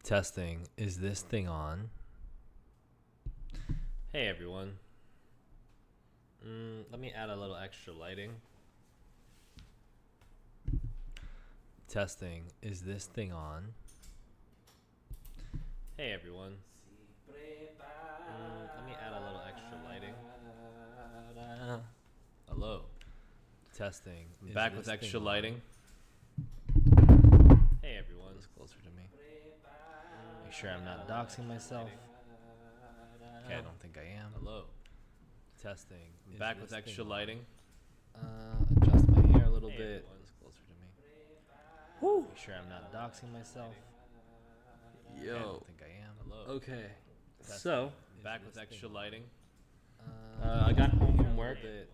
Testing. Is this thing on? Hey everyone. Let me add a little extra lighting. Testing. Is this thing on? Hey everyone. Let me add a little extra lighting. Hello. Testing. I'm back with extra lighting. Hey everyone. It's closer to me. Make sure I'm not doxing myself. Okay, I don't think I am. Hello. Testing. I'm back with extra lighting. Adjust my hair a little bit. Everyone. It's closer to me. Woo. Make sure I'm not doxing myself. Yo. Okay, I don't think I am. Hello. Okay. Testing. So, I'm back with extra lighting. I got home from work at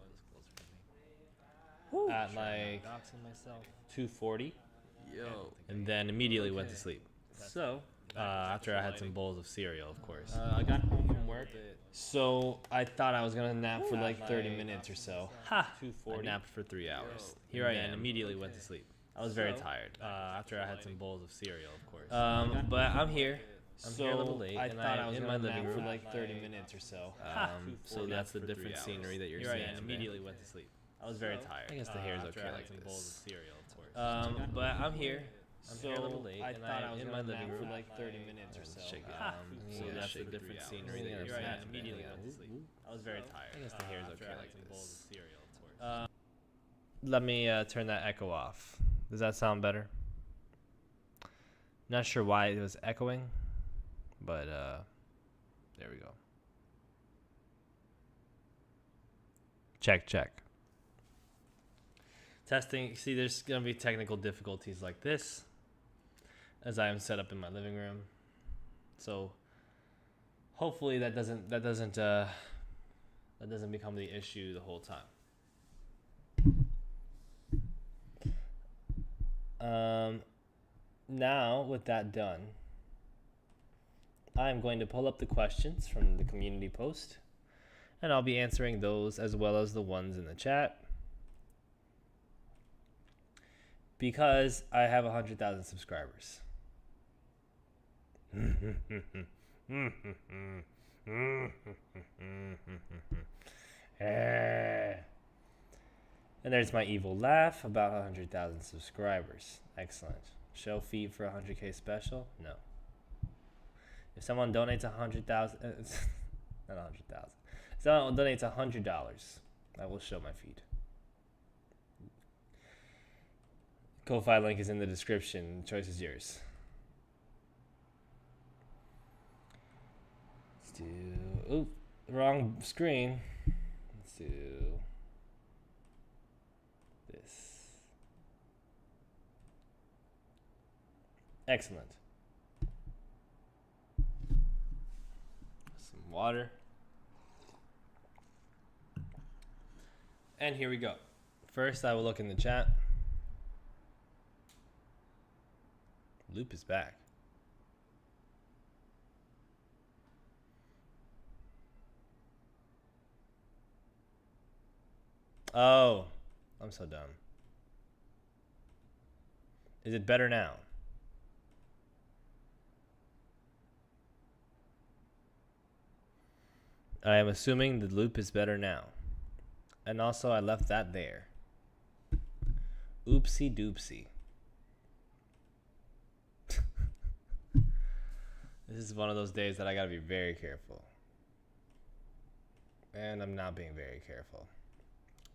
like doxing myself 2:40, and then immediately went to sleep. So, after I had some bowls of cereal, of course. I got home from work, so I thought I was gonna nap for like 30 minutes or so. Ha! I napped for 3 hours. Here I am. Immediately went to sleep. I was very tired after I had some bowls of cereal, of course. But I'm here. I'm here a little late, and I was in my living room for like 30 minutes or so. So that's the different scenery that you're seeing. Here I am. Immediately went to sleep. I was very tired. I guess the hair's okay like some bowls of this. cereal, of course. But I'm here. I'm here a little late, I thought I was in my living room for like 30 minutes or so. So that's the different scenery that you're seeing. Immediately went to sleep. I was very tired. I guess the hair's okay like some bowls this. of cereal, of course. Let me turn that echo off. Does that sound better? Not sure why it was echoing, but there we go. Check. Testing. See, there's gonna be technical difficulties like this, as I am set up in my living room. So hopefully that doesn't become the issue the whole time. Now with that done, I'm going to pull up the questions from the community post, and I'll be answering those as well as the ones in the chat, because I have 100,000 subscribers. And there's my evil laugh about 100,000 subscribers. Excellent. Show feed for 100K special? No. If someone donates 100,000, not 100,000. If someone donates $100, I will show my feed. Ko-Fi link is in the description. The choice is yours. Let's do... Oop, wrong screen. Let's do this. Excellent. Some water. And here we go. First, I will look in the chat. Loop is back. Oh, I'm so dumb. Is it better now? I am assuming the loop is better now. And also I left that there. Oopsie doopsie. This is one of those days that I gotta be very careful. And I'm not being very careful.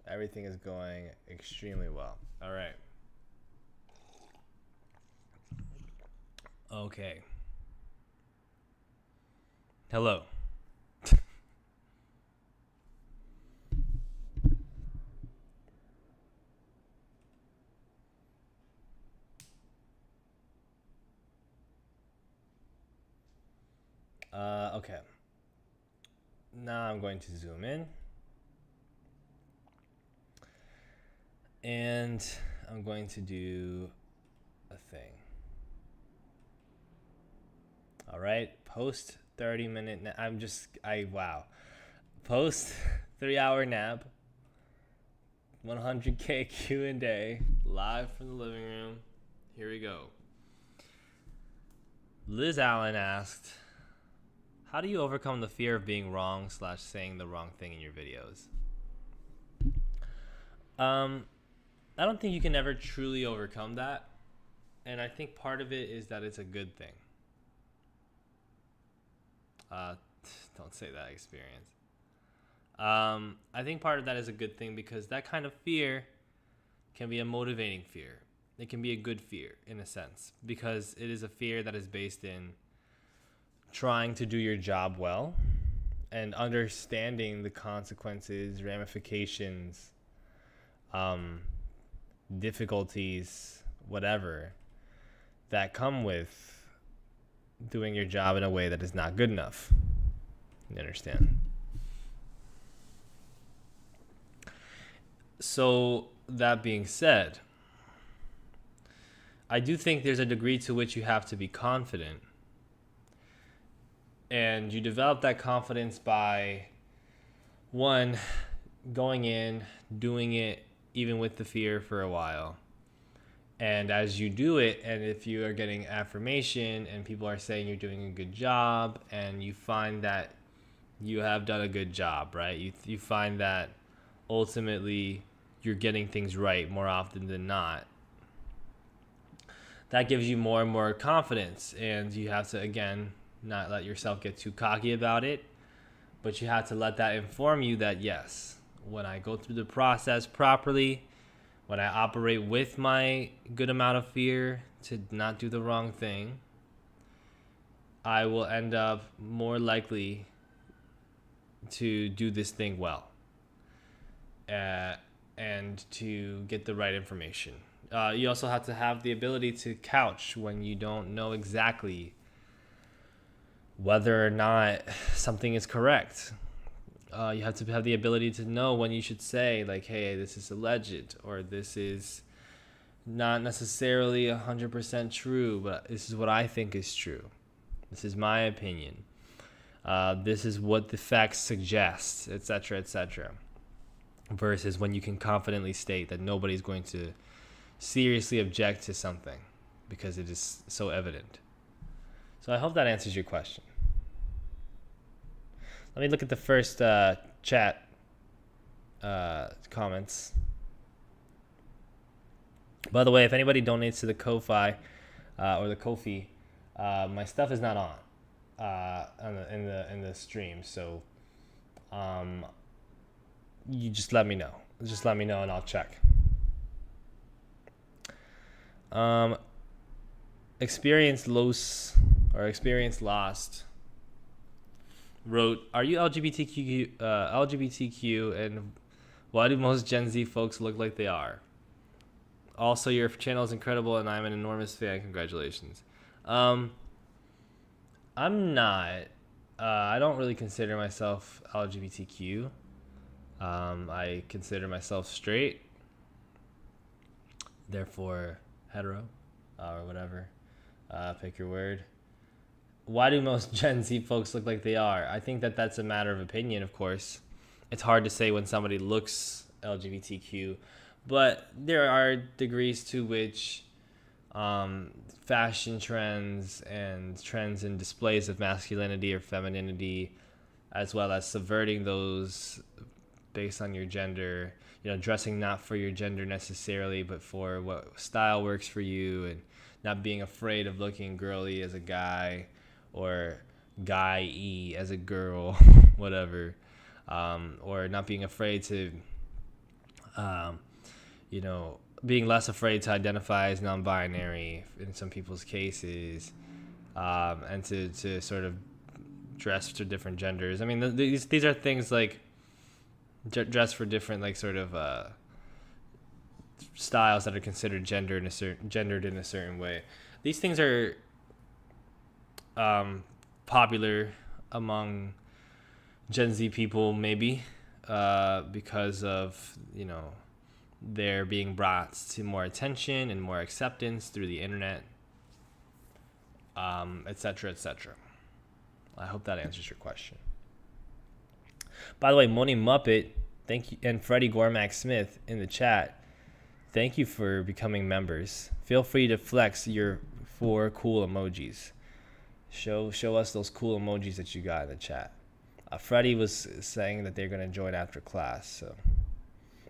Everything is going extremely well. All right. Okay. Hello. Okay. Now I'm going to zoom in. And I'm going to do a thing. All right, post 30-minute wow. Post 3-hour nap, 100K Q&A, live from the living room. Here we go. Liz Allen asked, how do you overcome the fear of being wrong / saying the wrong thing in your videos? I don't think you can ever truly overcome that. And I think part of it is that it's a good thing. Don't say that, experience. I think part of that is a good thing because that kind of fear can be a motivating fear. It can be a good fear in a sense because it is a fear that is based in trying to do your job well and understanding the consequences, ramifications, difficulties, whatever, that come with doing your job in a way that is not good enough. You understand? So, that being said, I do think there's a degree to which you have to be confident. And you develop that confidence by, one, going in, doing it, even with the fear for a while. And as you do it, and if you are getting affirmation and people are saying you're doing a good job and you find that you have done a good job, right? You find that ultimately you're getting things right more often than not. That gives you more and more confidence, and you have to, again, not let yourself get too cocky about it, but you have to let that inform you that, yes, when I go through the process properly, when I operate with my good amount of fear to not do the wrong thing, I will end up more likely to do this thing well and to get the right information. You also have to have the ability to couch when you don't know exactly whether or not something is correct. You have to have the ability to know when you should say, like, hey, this is alleged, or this is not necessarily 100% true, but this is what I think is true. This is my opinion. This is what the facts suggest, etc., etc. Versus when you can confidently state that nobody's going to seriously object to something because it is so evident. So I hope that answers your question. Let me look at the first chat comments. By the way, if anybody donates to the Ko-Fi or the Ko-Fi, my stuff is not in the stream. So you just let me know. Just let me know and I'll check. Experience Lost wrote, are you LGBTQ and why do most Gen Z folks look like they are? Also, your channel is incredible and I'm an enormous fan. Congratulations. I'm not. I don't really consider myself LGBTQ. I consider myself straight. Therefore, hetero or whatever. Pick your word. Why do most Gen Z folks look like they are? I think that that's a matter of opinion, of course. It's hard to say when somebody looks LGBTQ, but there are degrees to which fashion trends and trends and displays of masculinity or femininity, as well as subverting those based on your gender, dressing not for your gender necessarily, but for what style works for you, and not being afraid of looking girly as a guy or guy-y as a girl, whatever, or not being afraid to, being less afraid to identify as non-binary in some people's cases, and to sort of dress to different genders. I mean, these are things like dress for different, like, sort of styles that are considered gendered in a certain way. These things are popular among Gen Z people, maybe because of they're being brought to more attention and more acceptance through the internet, etc., etc. I hope that answers your question. By the way, Moni Muppet, thank you, and Freddie Gormack Smith in the chat, thank you for becoming members. Feel free to flex your 4 cool emojis. Show us those cool emojis that you got in the chat. Freddie was saying that they're going to join after class. So,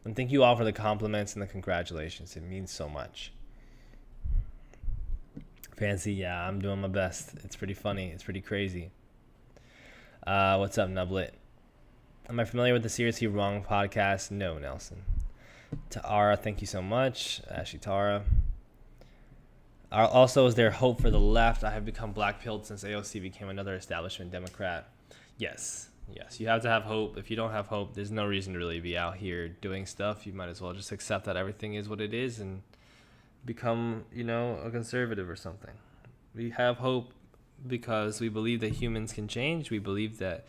and thank you all for the compliments and the congratulations. It means so much. Fancy, yeah, I'm doing my best. It's pretty funny. It's pretty crazy. What's up, Nublet? Am I familiar with the Seriously Wrong podcast? No, Nelson. Tara, thank you so much. Ashley Tara. Also, is there hope for the left? I have become black-pilled since AOC became another establishment Democrat. Yes. You have to have hope. If you don't have hope, there's no reason to really be out here doing stuff. You might as well just accept that everything is what it is and become, a conservative or something. We have hope because we believe that humans can change. We believe that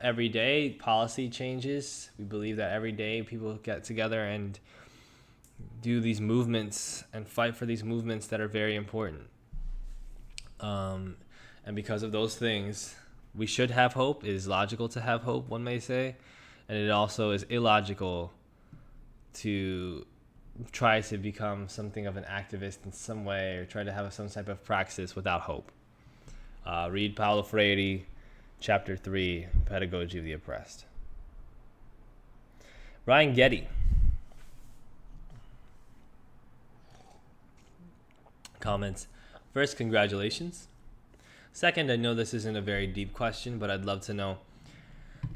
every day policy changes. We believe that every day people get together and do these movements and fight for these movements that are very important. And because of those things, we should have hope. It is logical to have hope, one may say. And it also is illogical to try to become something of an activist in some way or try to have some type of praxis without hope. Read Paulo Freire, Chapter 3, Pedagogy of the Oppressed. Ryan Getty. Comments. First, congratulations. Second, I know this isn't a very deep question, but I'd love to know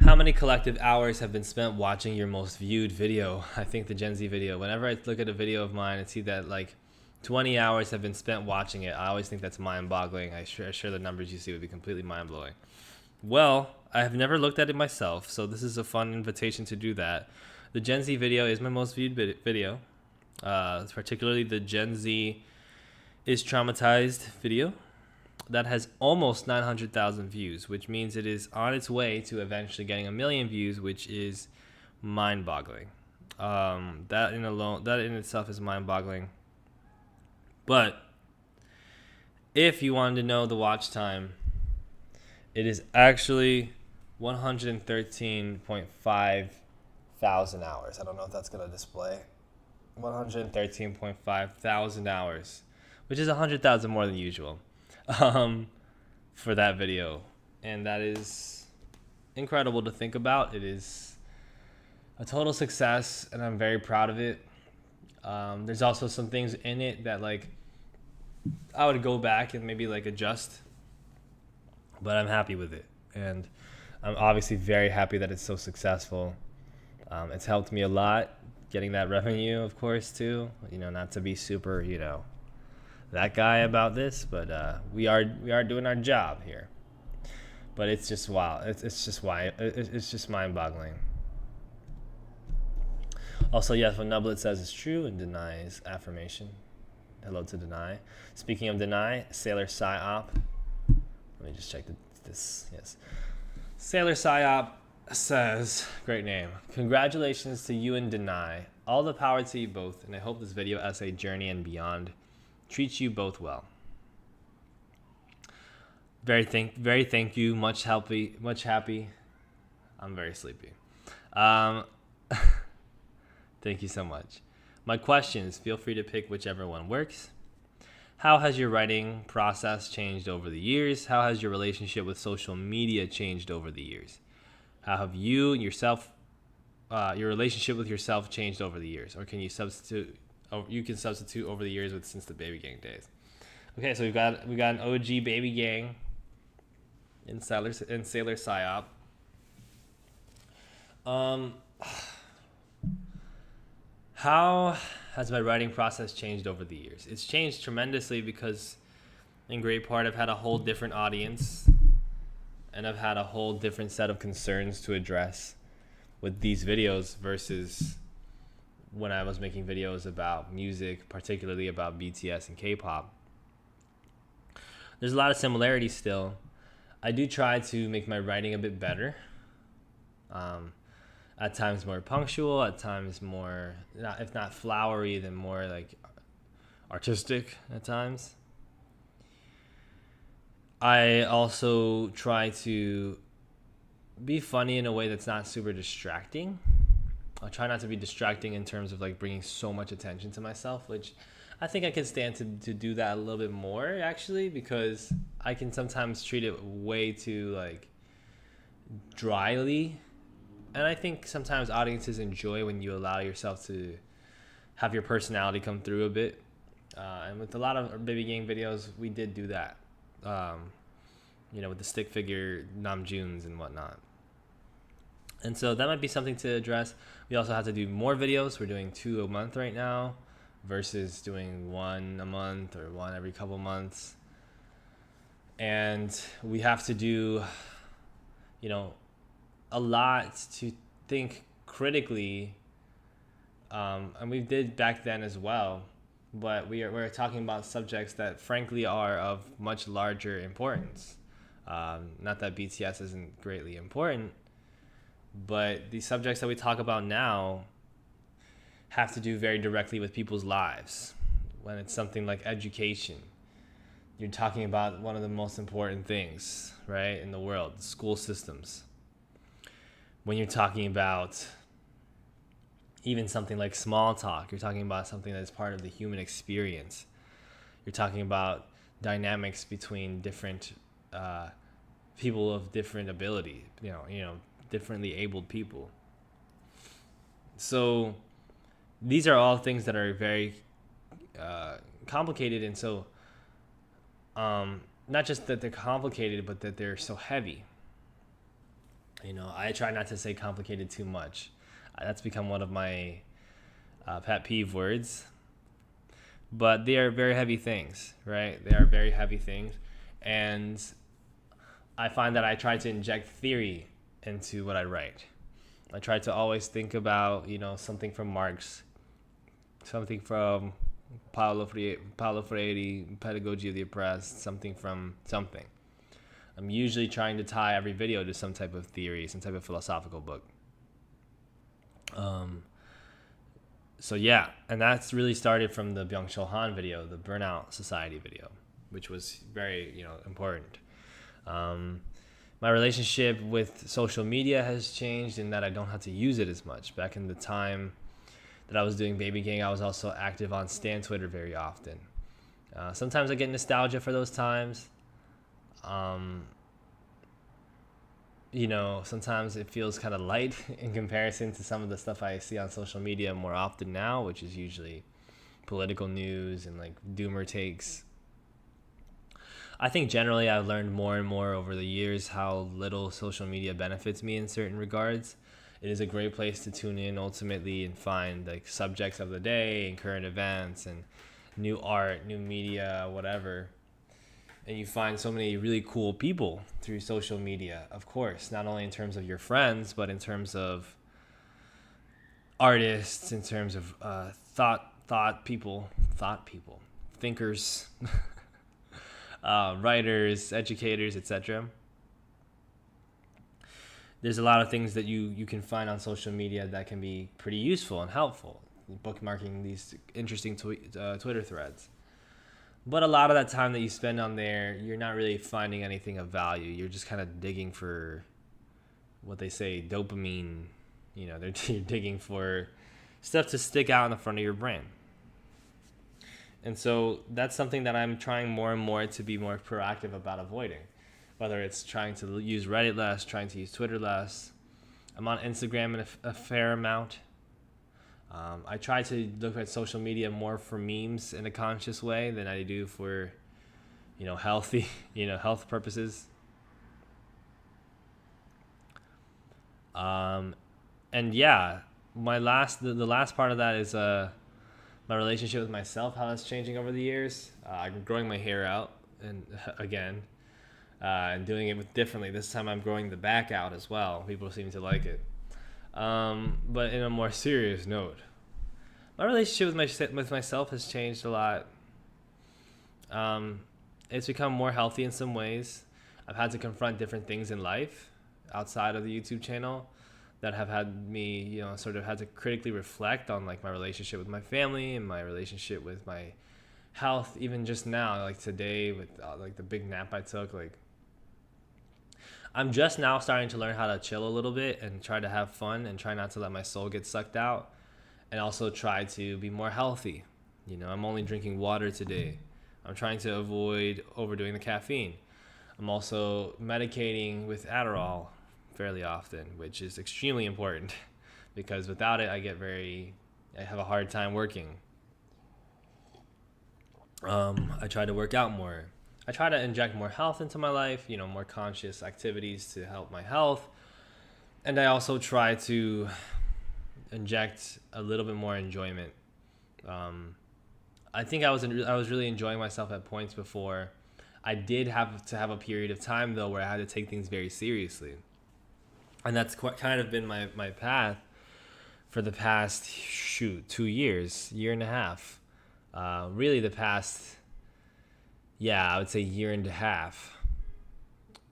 how many collective hours have been spent watching your most viewed video. I think the Gen Z video. Whenever I look at a video of mine and see that like 20 hours have been spent watching it, I always think that's mind-boggling. I sure the numbers you see would be completely mind-blowing. Well, I have never looked at it myself, so this is a fun invitation to do that. The Gen Z video is my most viewed video, particularly the Gen Z is traumatized video that has almost 900,000 views, which means it is on its way to eventually getting 1 million views, which is mind-boggling. That in itself is mind-boggling. But if you wanted to know the watch time, it is actually 113.5 thousand hours. I don't know if that's going to display. 113.5 thousand hours, which is 100,000 more than usual for that video. And that is incredible to think about. It is a total success, and I'm very proud of it. There's also some things in it that like I would go back and maybe like adjust, but I'm happy with it. And I'm obviously very happy that it's so successful. It's helped me a lot getting that revenue, of course, too. Not to be super, that guy about this, but we are doing our job here. But it's just wow. It's just mind-boggling. Also, yes, what Nublet says is true and denies affirmation. Hello to deny. Speaking of deny, Sailor Psyop. Let me just check this. Yes. Sailor Psyop says, great name. Congratulations to you and Deny. All the power to you both, and I hope this video essay Journey and Beyond treats you both well. Very thank you. Much happy. I'm very sleepy. Thank you so much. My questions, feel free to pick whichever one works. How has your writing process changed over the years? How has your relationship with social media changed over the years? How have your relationship with yourself changed over the years? Or can you substitute over the years with since the Baby Gang days? Okay, so we got an OG Baby Gang in Sailor Psyop. How has my writing process changed over the years? It's changed tremendously because in great part I've had a whole different audience and I've had a whole different set of concerns to address with these videos versus when I was making videos about music, particularly about BTS and K-pop. There's a lot of similarities still. I do try to make my writing a bit better. At times more punctual, at times more, if not flowery, then more like artistic at times. I also try to be funny in a way that's not super distracting. I'll try not to be distracting in terms of like bringing so much attention to myself, which I think I can stand to do that a little bit more, actually, because I can sometimes treat it way too like dryly. And I think sometimes audiences enjoy when you allow yourself to have your personality come through a bit. And with a lot of Baby Gang videos, we did do that. With the stick figure Namjoons and whatnot. And so that might be something to address. We also have to do more videos. We're doing 2 a month right now versus doing 1 a month or 1 every couple months. And we have to do, a lot to think critically. And we did back then as well. But we're talking about subjects that frankly are of much larger importance. Not that BTS isn't greatly important, but the subjects that we talk about now have to do very directly with people's lives. When it's something like education, you're talking about one of the most important things, right, in the world, school systems. When you're talking about even something like small talk, you're talking about something that's part of the human experience. You're talking about dynamics between different people of different ability, differently abled people. So these are all things that are very complicated, and so not just that they're complicated, but that they're so heavy. I try not to say complicated too much. That's become one of my pet peeve words. But they are very heavy things, right? They are very heavy things. And I find that I try to inject theory into what I write. I try to always think about, something from Marx, something from Paulo Freire, Pedagogy of the Oppressed, something from something. I'm usually trying to tie every video to some type of theory, some type of philosophical book. So yeah, and that's really started from the Byung-Chul Han video, the Burnout Society video, which was very, important. My relationship with social media has changed in that I don't have to use it as much. Back in the time that I was doing Baby Gang, I was also active on Stan Twitter very often. Sometimes I get nostalgia for those times. Sometimes it feels kind of light in comparison to some of the stuff I see on social media more often now, which is usually political news and like doomer takes. I think generally I've learned more and more over the years how little social media benefits me in certain regards. It is a great place to tune in ultimately and find like subjects of the day and current events and new art, new media, whatever. And you find so many really cool people through social media, of course, not only in terms of your friends, but in terms of artists, in terms of thought people, thinkers, writers, educators, etc. There's a lot of things that you can find on social media that can be pretty useful and helpful, bookmarking these interesting Twitter threads. But a lot of that time that you spend on there, you're not really finding anything of value. You're just kind of digging for what they say, dopamine. You're digging for stuff to stick out in the front of your brain. And so that's something that I'm trying more and more to be more proactive about avoiding. Whether it's trying to use Reddit less, trying to use Twitter less. I'm on Instagram in a fair amount. I try to look at social media more for memes in a conscious way than I do for, healthy, health purposes. And yeah, the last part of that is my relationship with myself, how that's changing over the years. I'm growing my hair out and again, and doing it differently. This time I'm growing the back out as well. People seem to like it. But in a more serious note, my relationship with myself has changed a lot. It's become more healthy in some ways. I've had to confront different things in life outside of the YouTube channel that have had me, sort of had to critically reflect on like my relationship with my family and my relationship with my health. Even just now, like today with like the big nap I took, like I'm just now starting to learn how to chill a little bit and try to have fun and try not to let my soul get sucked out, and also try to be more healthy, You know, I'm only drinking water today. I'm trying to avoid overdoing the caffeine. I'm also medicating with Adderall fairly often, which is extremely important because without it, I have a hard time working. I try to work out more. I try to inject more health into my life, you know, more conscious activities to help my health. And I also try to inject a little bit more enjoyment. I think I was really enjoying myself at points before. I did have to have a period of time though where I had to take things very seriously, and that's kind of been my path for the past 2 years, year and a half. Really the past, I would say year and a half,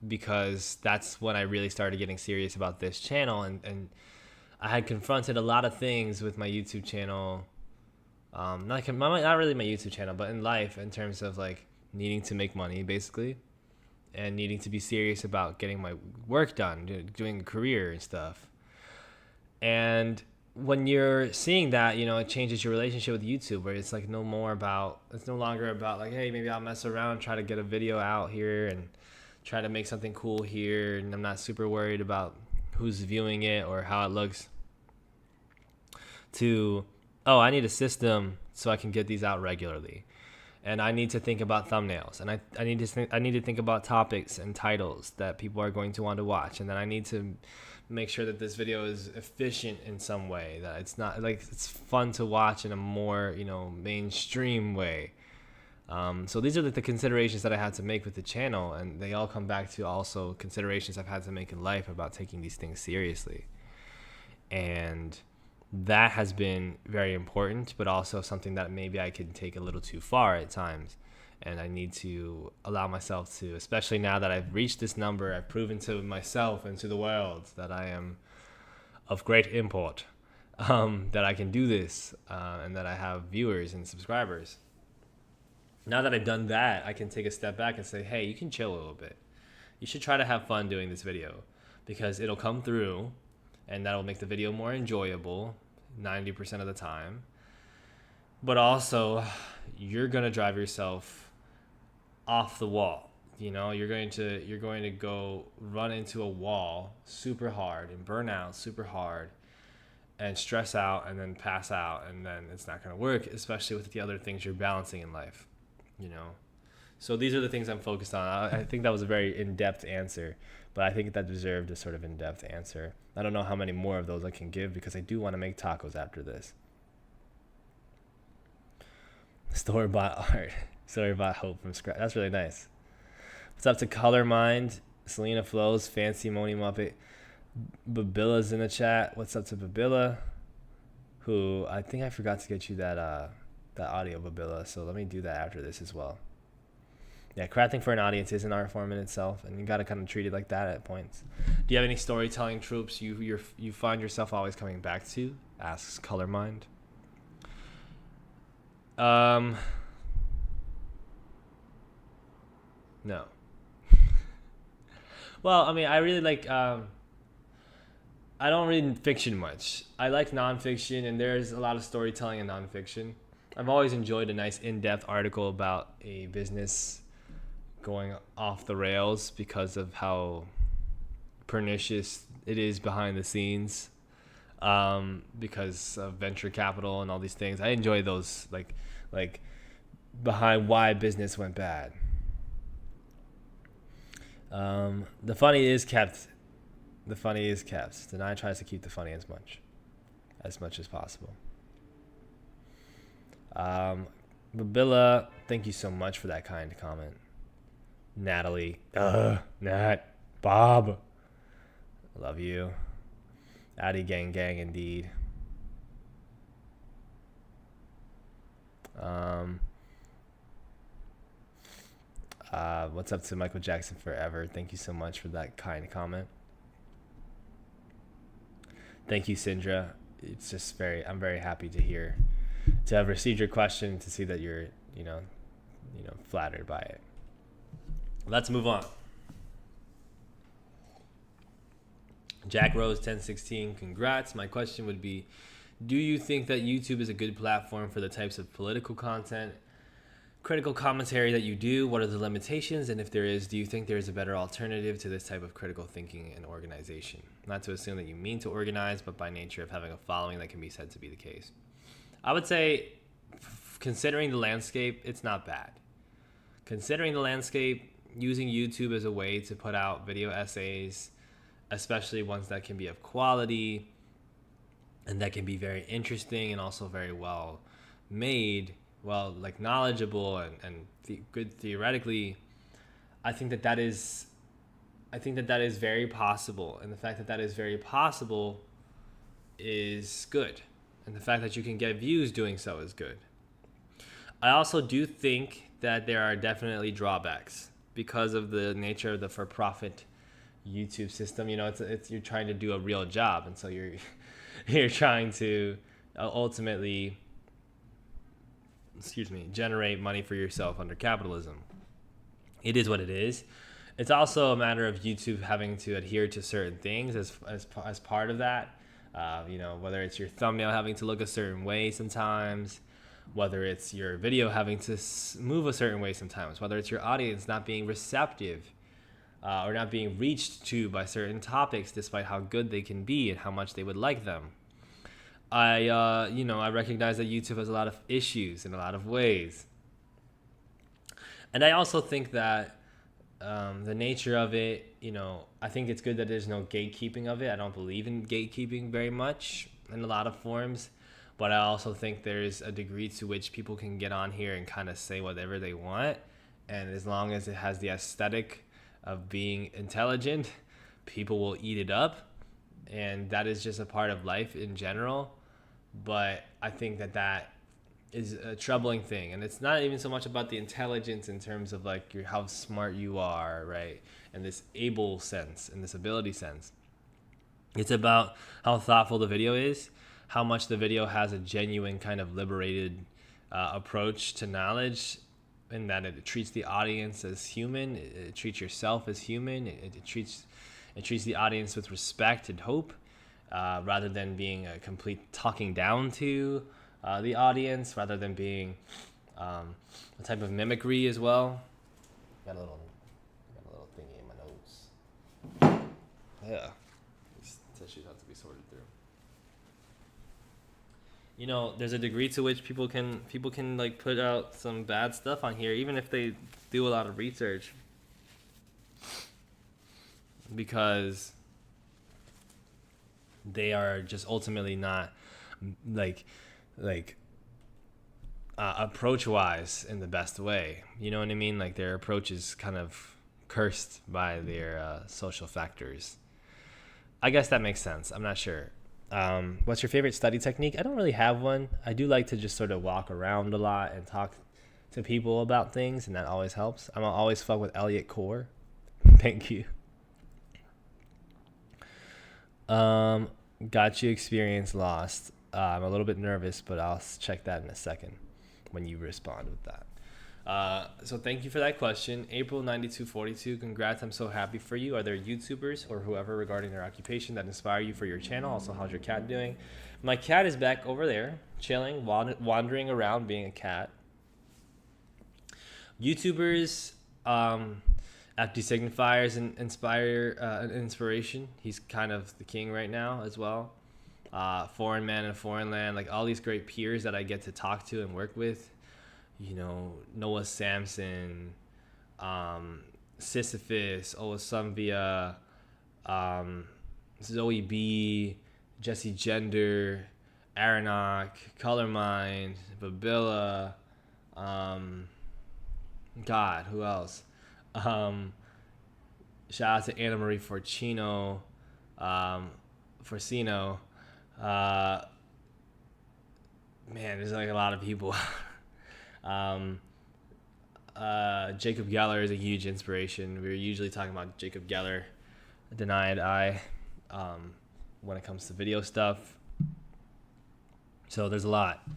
because that's when I really started getting serious about this channel, and I had confronted a lot of things with my YouTube channel. Not really my YouTube channel, but in life, in terms of like needing to make money basically, and needing to be serious about getting my work done, doing a career and stuff. And when you're seeing that, you know, it changes your relationship with YouTube, where it's like it's no longer about like, hey, maybe I'll mess around, try to get a video out here and try to make something cool here, and I'm not super worried about who's viewing it or how it looks, to, oh, I need a system so I can get these out regularly. And I need to think about thumbnails, and I need to think about topics and titles that people are going to want to watch, and then I need to make sure that this video is efficient in some way, that it's not like it's fun to watch in a more, you know, mainstream way. So these are the considerations that I had to make with the channel, and they all come back to also considerations I've had to make in life about taking these things seriously. And that has been very important, but also something that maybe I can take a little too far at times. And I need to allow myself to, especially now that I've reached this number, I've proven to myself and to the world that I am of great import, that I can do this, and that I have viewers and subscribers. Now that I've done that, I can take a step back and say, hey, you can chill a little bit. You should try to have fun doing this video, because it'll come through, and that'll make the video more enjoyable 90% of the time. But also, you're gonna drive yourself off the wall. You know, you're going to go run into a wall super hard and burn out super hard and stress out and then pass out, and then it's not gonna work, especially with the other things you're balancing in life, you know. So these are the things I'm focused on. I think that was a very in-depth answer, but I think that deserved a sort of in-depth answer. I don't know how many more of those I can give, because I do want to make tacos after this. Store-bought art. Store-bought hope from scratch. That's really nice. What's up to Color Mind? Selena Flows, Fancy Moni Muppet. Babilla's in the chat. What's up to Babilla? Who, I think I forgot to get you that audio, Babilla, so let me do that after this as well. Yeah, crafting for an audience is an art form in itself, and you got to kind of treat it like that at points. Do you have any storytelling tropes you find yourself always coming back to? Asks Colormind. No. Well, I mean, I really like, I don't read fiction much. I like nonfiction, and there's a lot of storytelling in nonfiction. I've always enjoyed a nice in-depth article about a business going off the rails because of how pernicious it is behind the scenes, because of venture capital and all these things. I enjoy those, like behind why business went bad. The funny is kept. Deny tries to keep the funny as much as possible. Babilla, thank you so much for that kind comment. Natalie, Nat, Bob, love you. Addy gang indeed. What's up to Michael Jackson Forever? Thank you so much for that kind comment. Thank you, Sindra. It's just I'm very happy to have received your question, to see that you're, flattered by it. Let's move on. Jack Rose 1016, congrats. My question would be, Do you think that YouTube is a good platform for the types of political content, critical commentary that you do? What are the limitations? And if there is, do you think there is a better alternative to this type of critical thinking and organization? Not to assume that you mean to organize, but by nature of having a following, that can be said to be the case. I would say, considering the landscape, it's not bad. Considering the landscape, using YouTube as a way to put out video essays, especially ones that can be of quality and that can be very interesting and also very well made, well, like knowledgeable and good theoretically, I think that is very possible. And the fact that that is very possible is good. And the fact that you can get views doing so is good. I also do think that there are definitely drawbacks because of the nature of the for-profit YouTube system. You know, it's you're trying to do a real job, and so you're trying to ultimately, generate money for yourself under capitalism. It is what it is. It's also a matter of YouTube having to adhere to certain things as part of that. Whether it's your thumbnail having to look a certain way sometimes, whether it's your video having to move a certain way sometimes, whether it's your audience not being receptive or not being reached to by certain topics despite how good they can be and how much they would like them. I recognize that YouTube has a lot of issues in a lot of ways. And I also think that the nature of it, I think it's good that there's no gatekeeping of it. I don't believe in gatekeeping very much in a lot of forms. But I also think there's a degree to which people can get on here and kind of say whatever they want. And as long as it has the aesthetic of being intelligent, people will eat it up. And that is just a part of life in general. But I think that is a troubling thing. And it's not even so much about the intelligence in terms of like how smart you are, right? And this able sense and this ability sense. It's about how thoughtful the video is, how much the video has a genuine kind of liberated approach to knowledge, and that it treats the audience as human, it treats yourself as human, it treats the audience with respect and hope, rather than being a complete talking down to the audience, rather than being a type of mimicry as well. Got a little thingy in my nose. Yeah, these tissues have to be sorted through. There's a degree to which people can like put out some bad stuff on here, even if they do a lot of research, because they are just ultimately not like approach wise in the best way. You know what I mean? Like their approach is kind of cursed by their social factors. I guess that makes sense. I'm not sure. What's your favorite study technique? I don't really have one. I do like to just sort of walk around a lot and talk to people about things, and that always helps. I'm always fuck with Elliot Core. Thank you. Got you experience lost. I'm a little bit nervous, but I'll check that in a second when you respond with that. So thank you for that question. April 9242, congrats, I'm so happy for you. Are there YouTubers or whoever regarding their occupation that inspire you for your channel? Also, how's your cat doing? My cat is back over there, chilling, wandering around, being a cat. YouTubers, Active Signifiers inspiration. He's kind of the king right now as well. Foreign Man in a Foreign Land, like all these great peers that I get to talk to and work with. Noah Samson, Sisyphus, Olasumvia, Zoe B, Jesse Gender, Aronach, Colormind, Babilla, God, who else? Shout out to Anna Marie Forcino, man, there's like a lot of people. Jacob Geller is a huge inspiration. We're usually talking about Jacob Geller, Denied Eye, when it comes to video stuff. So there's a lot.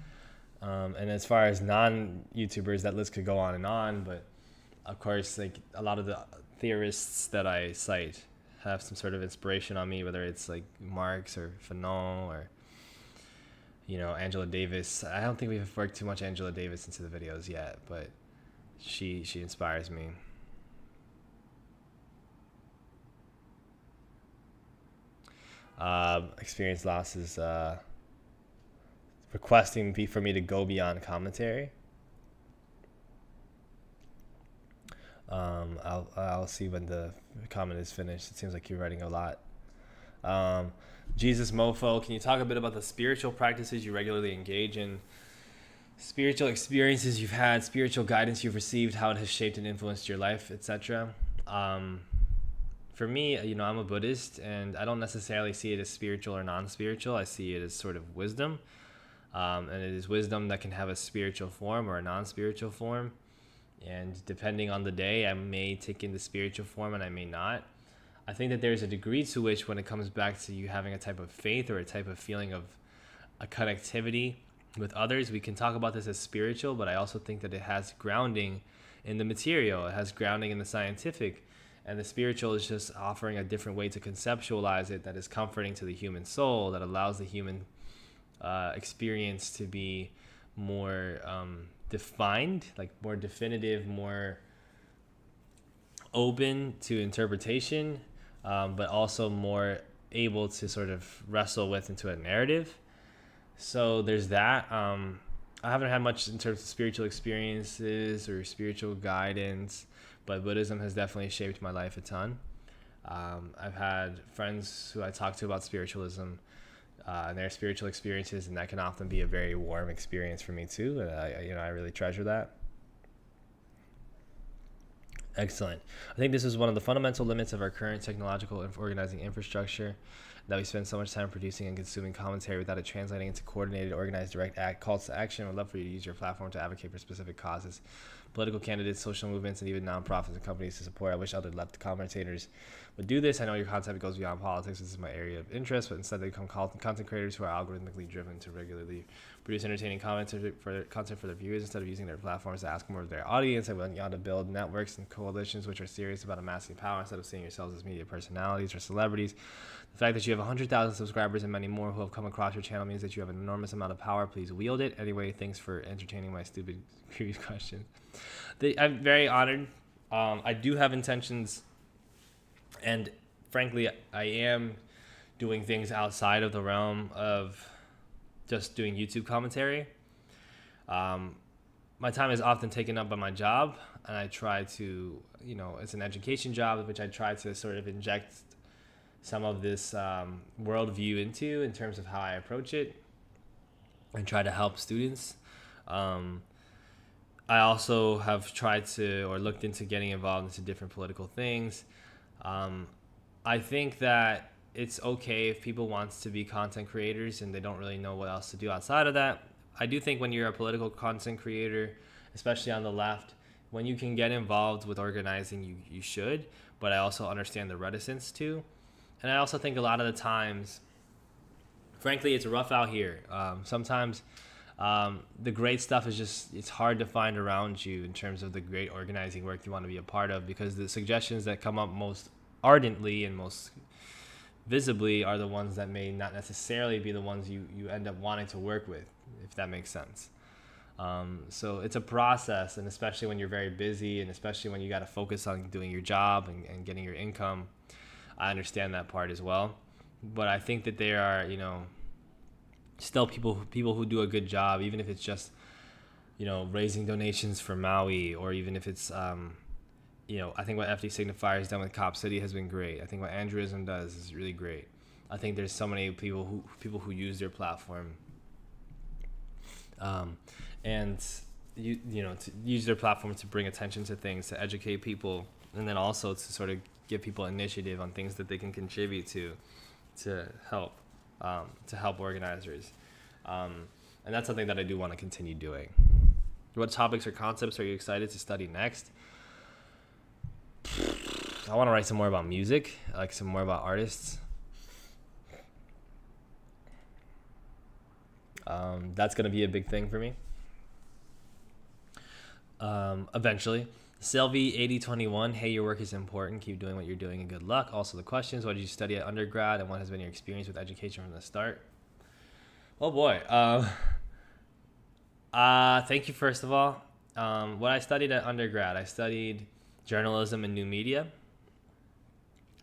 And as far as non-YouTubers, that list could go on, but of course, like a lot of the theorists that I cite have some sort of inspiration on me, whether it's like Marx or Fanon or Angela Davis. I don't think we've worked too much Angela Davis into the videos yet, but she inspires me. Experience losses, requesting for me to go beyond commentary. I'll see when the comment is finished. It seems like you're writing a lot. Jesus Mofo, can you talk a bit about the spiritual practices you regularly engage in, spiritual experiences you've had, spiritual guidance you've received, how it has shaped and influenced your life, etc.? For me, I'm a Buddhist, and I don't necessarily see it as spiritual or non-spiritual. I see it as sort of wisdom, and it is wisdom that can have a spiritual form or a non-spiritual form. And depending on the day, I may take in the spiritual form and I may not. I think that there's a degree to which, when it comes back to you having a type of faith or a type of feeling of a connectivity with others, we can talk about this as spiritual, but I also think that it has grounding in the material. It has grounding in the scientific. And the spiritual is just offering a different way to conceptualize it that is comforting to the human soul, that allows the human experience to be more defined, like more definitive, more open to interpretation, but also more able to sort of wrestle with into a narrative. So there's that. I haven't had much in terms of spiritual experiences or spiritual guidance, but Buddhism has definitely shaped my life a ton. I've had friends who I talk to about spiritualism and their spiritual experiences, and that can often be a very warm experience for me too. And I really treasure that. Excellent. I think this is one of the fundamental limits of our current technological organizing infrastructure, that we spend so much time producing and consuming commentary without it translating into coordinated, organized, direct calls to action. I would love for you to use your platform to advocate for specific causes, political candidates, social movements, and even nonprofits and companies to support. I wish other left commentators would do this. I know your content goes beyond politics. This is my area of interest, but instead they become content creators who are algorithmically driven to regularly produce entertaining content for their viewers instead of using their platforms to ask more of their audience. I want y'all to build networks and coalitions which are serious about amassing power instead of seeing yourselves as media personalities or celebrities. The fact that you have 100,000 subscribers and many more who have come across your channel means that you have an enormous amount of power. Please wield it. Anyway, thanks for entertaining my stupid previous questions. I'm very honored. I do have intentions, and frankly, I am doing things outside of the realm of just doing YouTube commentary. My time is often taken up by my job, and I try to, it's an education job, which I try to sort of inject some of this worldview into in terms of how I approach it and try to help students. I also have tried to, or looked into getting involved into different political things. I think that it's okay if people want to be content creators and they don't really know what else to do outside of that. I do think when you're a political content creator, especially on the left, when you can get involved with organizing, you should. But I also understand the reticence too. And I also think a lot of the times, frankly, it's rough out here. Sometimes the great stuff is just, it's hard to find around you in terms of the great organizing work you want to be a part of, because the suggestions that come up most ardently and most visibly are the ones that may not necessarily be the ones you end up wanting to work with, if that makes sense. So it's a process, and especially when you're very busy, and especially when you got to focus on doing your job and getting your income, I understand that part as well. But I think that there are, still people who do a good job, even if it's just, raising donations for Maui, or even if it's, I think what FD Signifier has done with Cop City has been great. I think what Andrewism does is really great. I think there's so many people who use their platform, and to use their platform to bring attention to things, to educate people, and then also to sort of give people initiative on things that they can contribute to help organizers. And that's something that I do want to continue doing. What topics or concepts are you excited to study next? I want to write some more about music, like some more about artists. That's going to be a big thing for me. Eventually. Sylvie 8021, hey, your work is important. Keep doing what you're doing and good luck. Also the questions, what did you study at undergrad and what has been your experience with education from the start? Oh boy. Thank you first of all. What I studied at undergrad, I studied journalism and new media.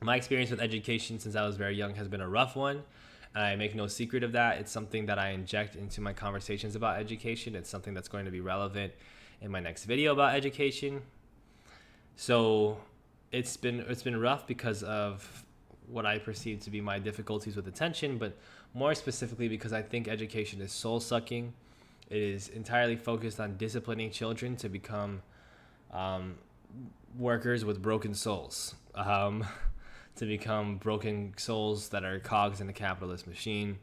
My experience with education since I was very young has been a rough one. I make no secret of that. It's something that I inject into my conversations about education. It's something that's going to be relevant in my next video about education. So it's been rough because of what I perceive to be my difficulties with attention, but more specifically because I think education is soul sucking. It is entirely focused on disciplining children to become workers with broken souls, to become broken souls that are cogs in the capitalist machine,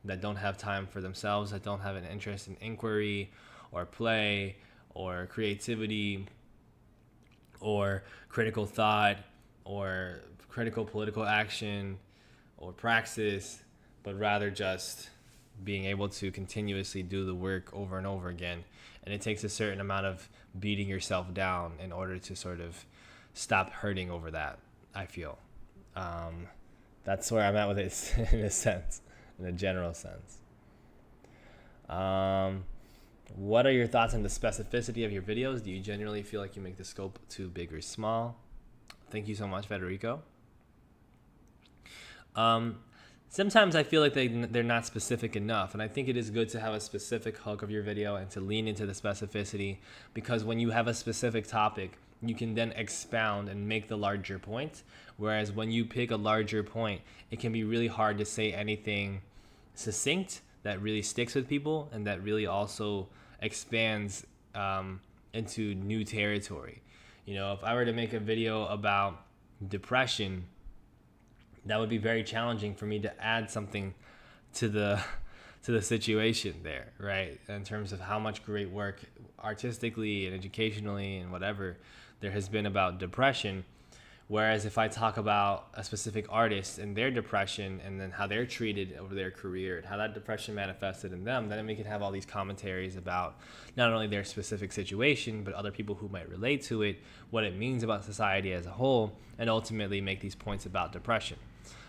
that don't have time for themselves, that don't have an interest in inquiry or play or creativity or critical thought or critical political action or praxis, but rather just being able to continuously do the work over and over again. And it takes a certain amount of beating yourself down in order to sort of stop hurting over that, I feel. That's where I'm at with it in a sense, in a general sense. What are your thoughts on the specificity of your videos? Do you generally feel like you make the scope too big or small? Thank you so much, Federico. Sometimes I feel like they're not specific enough, and I think it is good to have a specific hook of your video and to lean into the specificity, because when you have a specific topic, you can then expound and make the larger point, whereas when you pick a larger point, it can be really hard to say anything succinct that really sticks with people and that really also expands into new territory. You know, if I were to make a video about depression, that would be very challenging for me to add something to the situation there, right? In terms of how much great work artistically and educationally and whatever there has been about depression. Whereas if I talk about a specific artist and their depression and then how they're treated over their career and how that depression manifested in them, then we can have all these commentaries about not only their specific situation, but other people who might relate to it, what it means about society as a whole, and ultimately make these points about depression.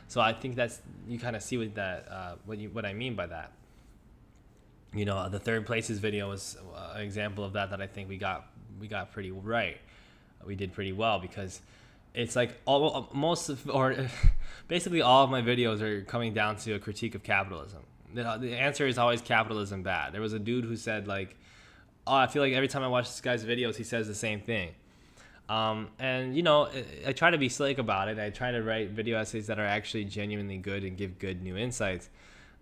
So I think that's, you kind of see with that, what I mean by that. You know, the third places video was an example of that I think we got pretty right. We did pretty well, because it's like basically all of my videos are coming down to a critique of capitalism. The answer is always capitalism bad. There was a dude who said like, oh, I feel like every time I watch this guy's videos, he says the same thing. And you know, I try to be slick about it. I try to write video essays that are actually genuinely good and give good new insights.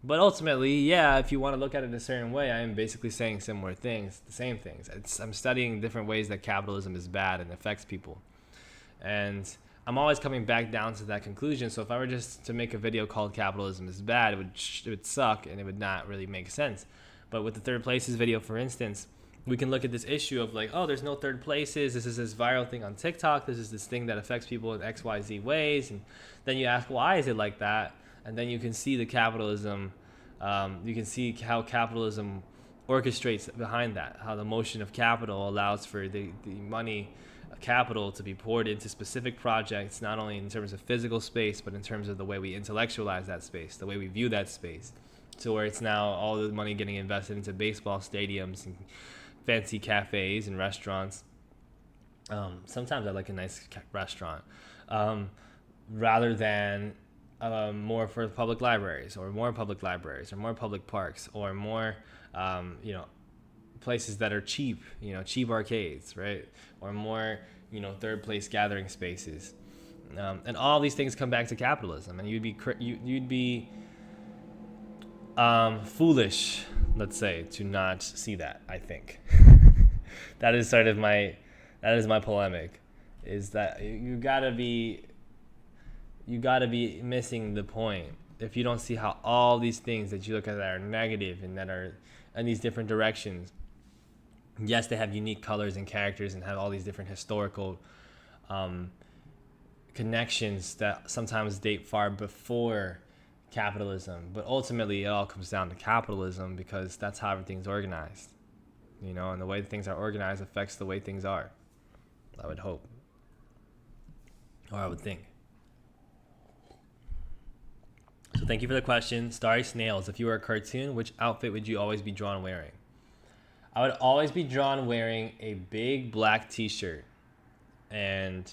But ultimately, yeah, if you want to look at it a certain way, I am basically saying similar things, the same things. I'm studying different ways that capitalism is bad and affects people. And I'm always coming back down to that conclusion. So if I were just to make a video called Capitalism is Bad, it would suck and it would not really make sense. But with the third places video, for instance, we can look at this issue of like, oh, there's no third places. This is this viral thing on TikTok. This is this thing that affects people in XYZ ways. And then you ask, why is it like that? And then you can see the capitalism. You can see how capitalism orchestrates behind that, how the motion of capital allows for the money, capital to be poured into specific projects, not only in terms of physical space, but in terms of the way we intellectualize that space, the way we view that space, to where it's now all the money getting invested into baseball stadiums and fancy cafes and restaurants. Sometimes I like a nice restaurant, rather than more for public libraries, or more public libraries, or more public parks, or more, places that are cheap, cheap arcades, right? Or more, third place gathering spaces. And all these things come back to capitalism, and you'd be foolish, let's say, to not see that. I think that is my polemic, is that you gotta be missing the point if you don't see how all these things that you look at that are negative and that are in these different directions, yes, they have unique colors and characters and have all these different historical connections that sometimes date far before capitalism, but ultimately it all comes down to capitalism, because that's how everything's organized, and the way things are organized affects the way things are, I would hope, or I would think. So Thank you for the question. Starry Snails, if you were a cartoon, which outfit would you always be drawn wearing? I would always be drawn wearing a big black t-shirt and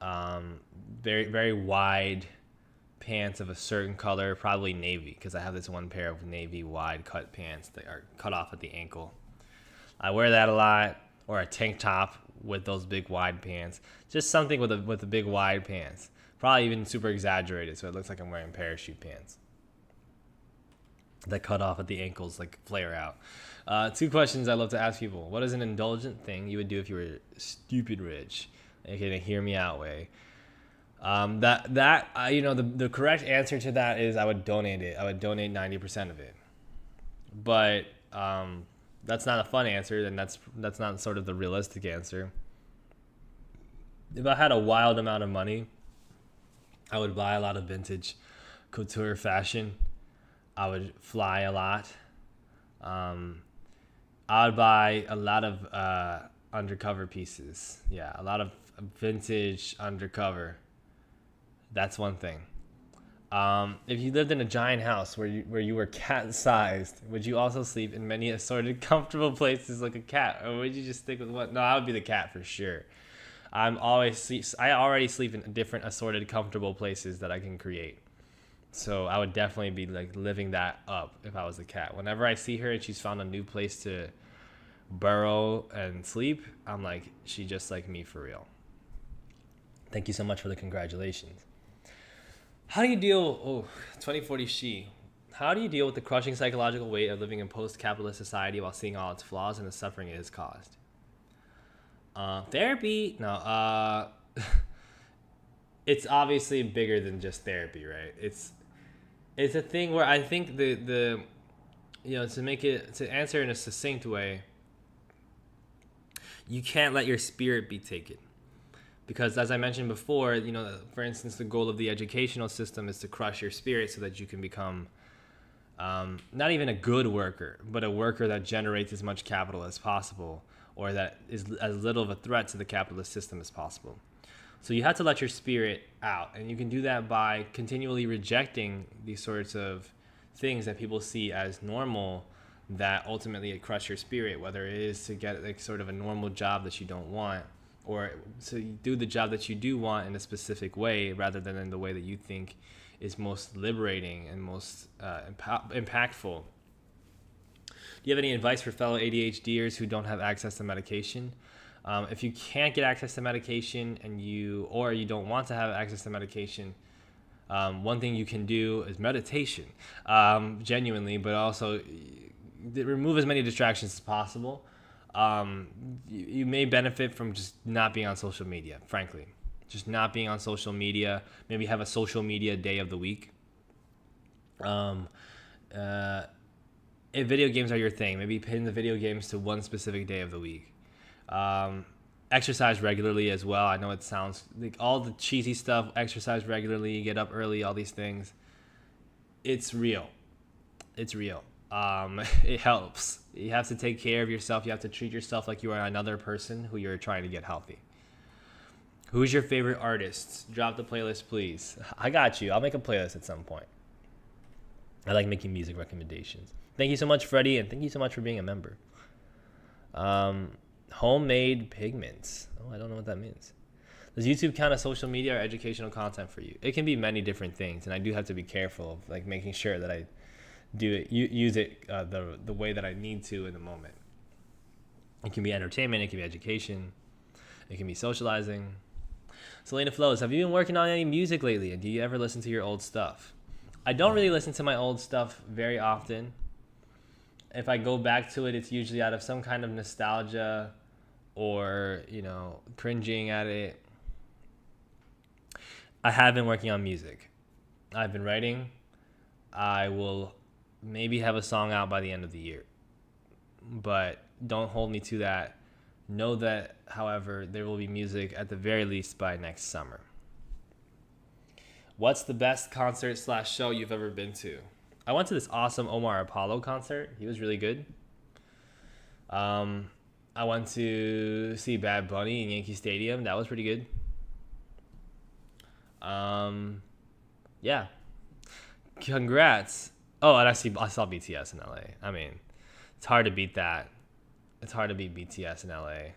very, very wide pants of a certain color, probably navy, because I have this one pair of navy wide cut pants that are cut off at the ankle. I wear that a lot, or a tank top with those big wide pants. Just something with the big wide pants. Probably even super exaggerated, so it looks like I'm wearing parachute pants that cut off at the ankles, like flare out. 2 questions I love to ask people. What is an indulgent thing you would do if you were stupid rich? Okay, hear me out way. The correct answer to that is I would donate it. I would donate 90% of it. But that's not a fun answer, and that's not sort of the realistic answer. If I had a wild amount of money, I would buy a lot of vintage couture fashion. I would fly a lot. I would buy a lot of undercover pieces. Yeah, a lot of vintage undercover. That's one thing. If you lived in a giant house where you were cat-sized, would you also sleep in many assorted comfortable places like a cat, or would you just stick with one? No, I would be the cat for sure. I already sleep in different assorted comfortable places that I can create. So I would definitely be like living that up if I was a cat. Whenever I see her and she's found a new place to burrow and sleep, I'm like, she just like me for real. Thank you so much for the congratulations. How do you deal, 2040 she. How do you deal with the crushing psychological weight of living in post-capitalist society while seeing all its flaws and the suffering it has caused? Therapy? No, it's obviously bigger than just therapy, right? It's a thing where I think to answer in a succinct way, you can't let your spirit be taken. Because as I mentioned before, for instance, the goal of the educational system is to crush your spirit so that you can become not even a good worker, but a worker that generates as much capital as possible, or that is as little of a threat to the capitalist system as possible. So you have to let your spirit out, and you can do that by continually rejecting these sorts of things that people see as normal that ultimately crush your spirit, whether it is to get like sort of a normal job that you don't want, or to do the job that you do want in a specific way rather than in the way that you think is most liberating and most impactful. Do you have any advice for fellow ADHDers who don't have access to medication? If you can't get access to medication or you don't want to have access to medication, one thing you can do is meditation, genuinely, but also remove as many distractions as possible. You may benefit from just not being on social media, frankly. Just not being on social media. Maybe have a social media day of the week. If video games are your thing, maybe pin the video games to one specific day of the week. Exercise regularly as well. I know it sounds like all the cheesy stuff, exercise regularly, get up early, all these things. It's real. It's real. It helps. You have to take care of yourself. You have to treat yourself like you are another person who you're trying to get healthy. Who's your favorite artist? Drop the playlist, please. I got you. I'll make a playlist at some point. I like making music recommendations. Thank you so much, Freddie, and thank you so much for being a member. Homemade pigments. Oh, I don't know what that means. Does YouTube count as social media or educational content for you? It can be many different things, and I do have to be careful of like making sure that I do it, use it the way that I need to in the moment. It can be entertainment, it can be education, it can be socializing. Selena Flows, have you been working on any music lately, and do you ever listen to your old stuff? I don't really listen to my old stuff very often. If I go back to it, it's usually out of some kind of nostalgia or, cringing at it. I have been working on music. I've been writing. I will maybe have a song out by the end of the year. But don't hold me to that. Know that, however, there will be music at the very least by next summer. What's the best concert/show you've ever been to? I went to this awesome Omar Apollo concert. He was really good. I went to see Bad Bunny in Yankee Stadium. That was pretty good. Yeah. Congrats. Oh, and I saw BTS in LA. I mean, it's hard to beat that. It's hard to beat BTS in LA.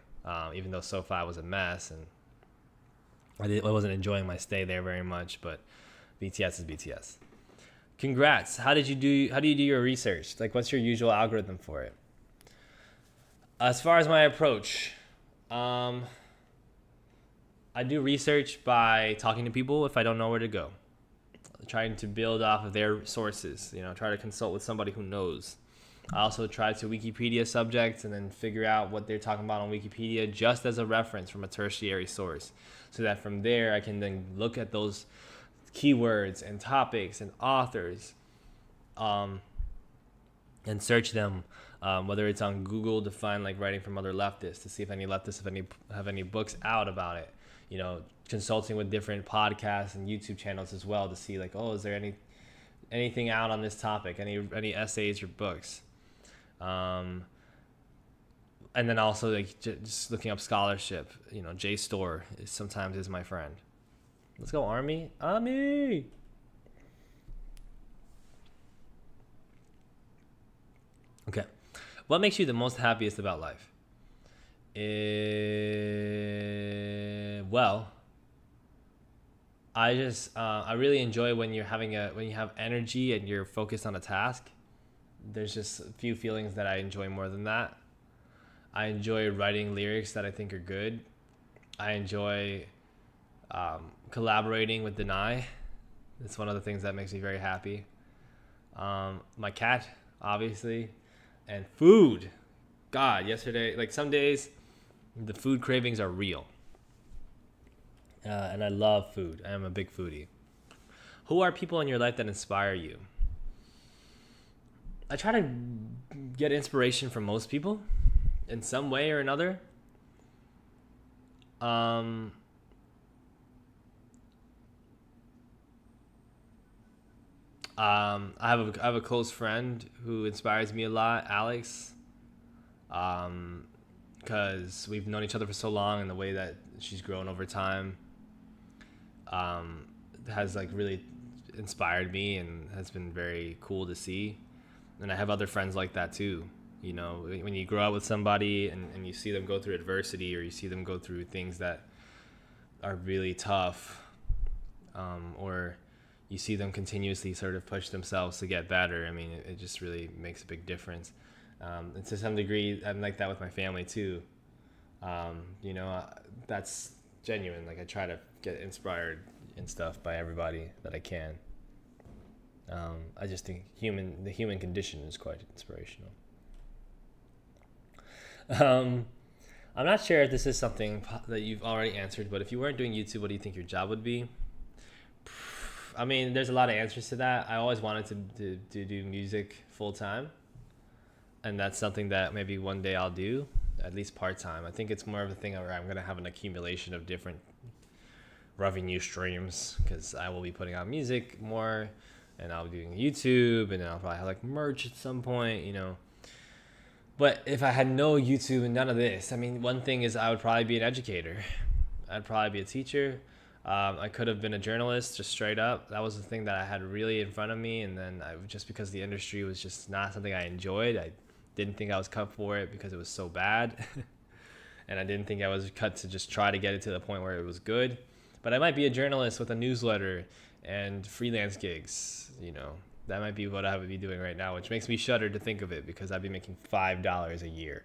Even though SoFi was a mess and I wasn't enjoying my stay there very much, but BTS is BTS. Congrats. How do you do your research? Like, what's your usual algorithm for it? As far as my approach, I do research by talking to people if I don't know where to go. Trying to build off of their sources, try to consult with somebody who knows. I also try to Wikipedia subjects and then figure out what they're talking about on Wikipedia just as a reference from a tertiary source, so that from there I can then look at those keywords and topics and authors and search them, whether it's on Google to find like writing from other leftists, to see if any leftists have any books out about it, consulting with different podcasts and YouTube channels as well to see like, oh, is there anything out on this topic, any essays or books, and then also like just looking up scholarship. JSTOR sometimes is my friend. Let's go, Army. Okay. What makes you the most happiest about life? Well, I really enjoy when you have energy and you're focused on a task. There's just a few feelings that I enjoy more than that. I enjoy writing lyrics that I think are good. I enjoy collaborating with Denai. It's one of the things that makes me very happy. My cat, obviously, and food. God, yesterday, like some days, the food cravings are real. And I love food. I am a big foodie. Who are people in your life that inspire you? I try to get inspiration from most people in some way or another. I have a close friend who inspires me a lot, Alex. Because we've known each other for so long, and the way that she's grown over time has like really inspired me and has been very cool to see. And I have other friends like that too. When you grow up with somebody and you see them go through adversity, or you see them go through things that are really tough, or you see them continuously sort of push themselves to get better. I mean, it just really makes a big difference. And to some degree, I'm like that with my family too. That's genuine. Like, I try to get inspired and stuff by everybody that I can. I just think the human condition is quite inspirational. I'm not sure if this is something that you've already answered, but if you weren't doing YouTube, what do you think your job would be? I mean, there's a lot of answers to that. I always wanted to do music full time, and that's something that maybe one day I'll do, at least part time. I think it's more of a thing where I'm gonna have an accumulation of different revenue streams, because I will be putting out music more, and I'll be doing YouTube, and then I'll probably have like merch at some point, But if I had no YouTube and none of this, I mean, one thing is I would probably be an educator. I'd probably be a teacher. I could have been a journalist, just straight up. That was the thing that I had really in front of me. And then just because the industry was just not something I enjoyed, I didn't think I was cut for it because it was so bad. And I didn't think I was cut to just try to get it to the point where it was good. But I might be a journalist with a newsletter and freelance gigs, That might be what I would be doing right now, which makes me shudder to think of it, because I'd be making $5 a year.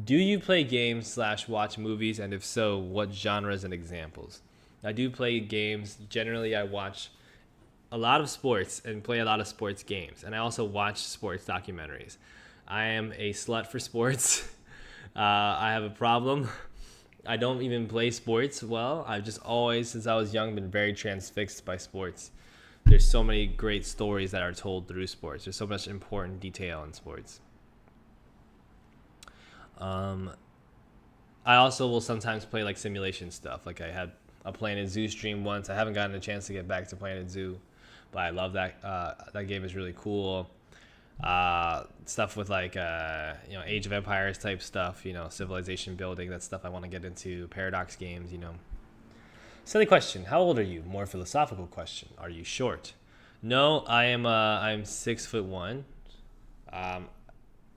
Do you play games / watch movies? And if so, what genres and examples? I do play games. Generally, I watch a lot of sports and play a lot of sports games. And I also watch sports documentaries. I am a slut for sports. I have a problem. I don't even play sports well. I've just always, since I was young, been very transfixed by sports. There's so many great stories that are told through sports. There's so much important detail in sports. I also will sometimes play like simulation stuff. Like, I had a Planet Zoo stream once. I haven't gotten a chance to get back to Planet Zoo, but I love that. That game is really cool. Stuff with like Age of Empires type stuff. Civilization building. That's stuff I want to get into. Paradox games. Silly question. How old are you? More philosophical question. Are you short? No, I am. I'm 6'1". I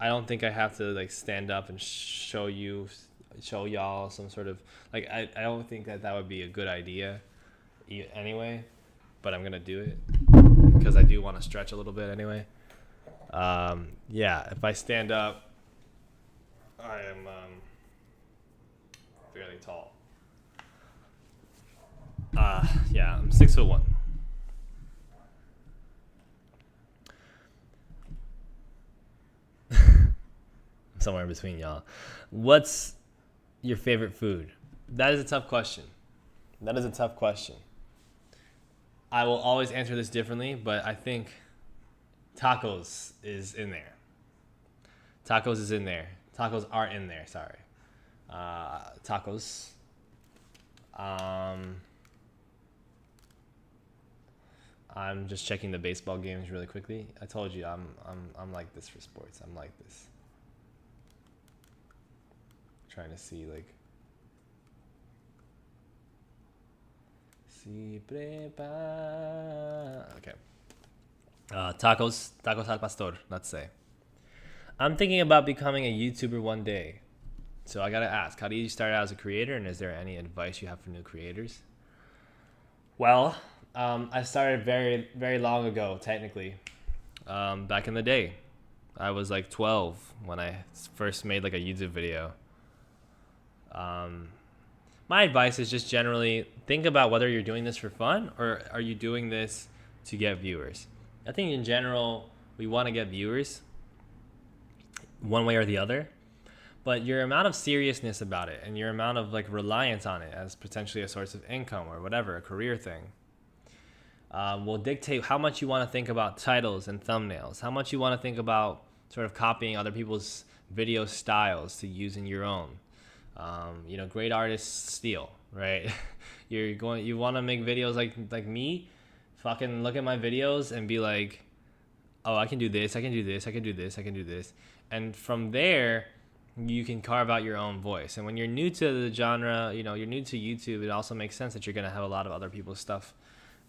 don't think I have to like stand up and show y'all some sort of like. I don't think that would be a good idea, anyway. But I'm gonna do it because I do want to stretch a little bit anyway. Yeah, if I stand up, I am fairly tall. Yeah, I'm 6'1". Somewhere in between y'all. What's your favorite food? That is a tough question. I will always answer this differently, but I think tacos is in there. Tacos are in there, sorry. Tacos. I'm just checking the baseball games really quickly. I told you I'm like this for sports. I'm like this. Trying to see like okay. Tacos al pastor, let's say. I'm thinking about becoming a YouTuber one day. So I gotta ask, how do you start out as a creator, and is there any advice you have for new creators? Well, I started very, very long ago, technically. Back in the day. I was like 12 when I first made like a YouTube video. My advice is just generally think about whether you're doing this for fun or are you doing this to get viewers. I think in general, we want to get viewers one way or the other, but your amount of seriousness about it and your amount of like reliance on it as potentially a source of income or whatever, a career thing, will dictate how much you want to think about titles and thumbnails, how much you want to think about sort of copying other people's video styles to use in your own. Great artists steal, right? You want to make videos like me, fucking look at my videos and be like, oh, I can do this, I can do this, I can do this, I can do this. And from there, you can carve out your own voice. And when you're new to the genre, you're new to YouTube, it also makes sense that you're going to have a lot of other people's stuff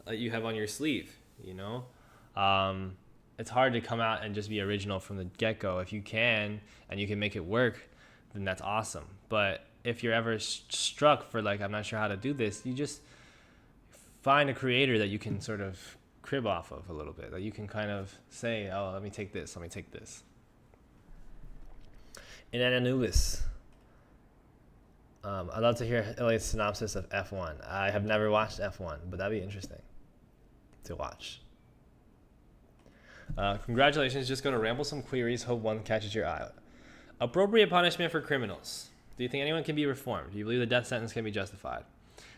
that you have on your sleeve, It's hard to come out and just be original from the get-go. If you can, and you can make it work, then that's awesome. But if you're ever struck for like, I'm not sure how to do this, you just find a creator that you can sort of crib off of a little bit, that you can kind of say, oh, let me take this. In Anubis, I'd love to hear Elliot's synopsis of F1. I have never watched F1, but that'd be interesting to watch. Congratulations, just going to ramble some queries. Hope one catches your eye. Appropriate punishment for criminals. Do you think anyone can be reformed? Do you believe the death sentence can be justified?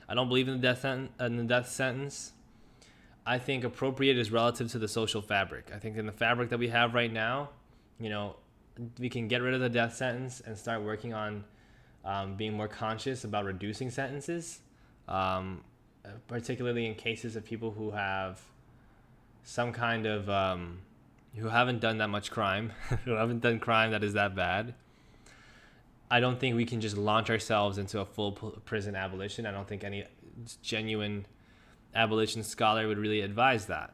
I don't believe in the death sentence. I think appropriate is relative to the social fabric. I think in the fabric that we have right now, we can get rid of the death sentence and start working on being more conscious about reducing sentences, particularly in cases of people who have some kind of who haven't done that much crime, who haven't done crime that is that bad. I don't think we can just launch ourselves into a full prison abolition. I don't think any genuine abolition scholar would really advise that.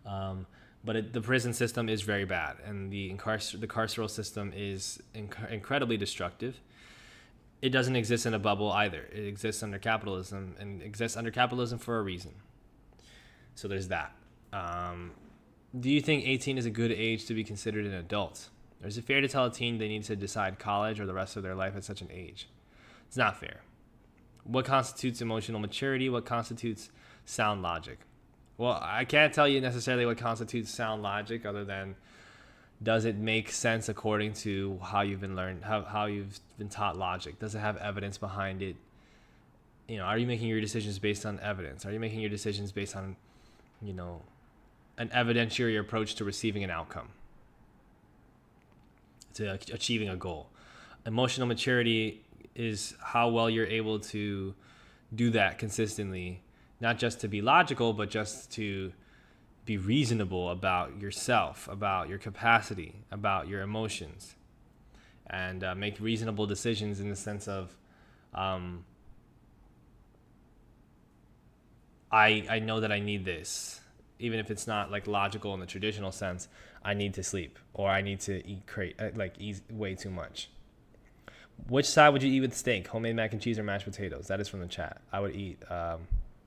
But the prison system is very bad, and the carceral system is incredibly destructive. It doesn't exist in a bubble either. It exists under capitalism, and exists under capitalism for a reason. So there's that. Do you think 18 is a good age to be considered an adult? Or is it fair to tell a teen they need to decide college or the rest of their life at such an age? It's not fair. What constitutes emotional maturity? What constitutes sound logic? Well, I can't tell you necessarily what constitutes sound logic, other than does it make sense according to how you've been taught logic? Does it have evidence behind it? Are you making your decisions based on evidence? Are you making your decisions based on, an evidentiary approach to receiving an outcome, to achieving a goal? Emotional maturity is how well you're able to do that consistently, not just to be logical, but just to be reasonable about yourself, about your capacity, about your emotions, and make reasonable decisions in the sense of I know that I need this, even if it's not like logical in the traditional sense. I need to sleep, or I need to eat way too much. Which side would you eat with steak? Homemade mac and cheese or mashed potatoes? That is from the chat. I would eat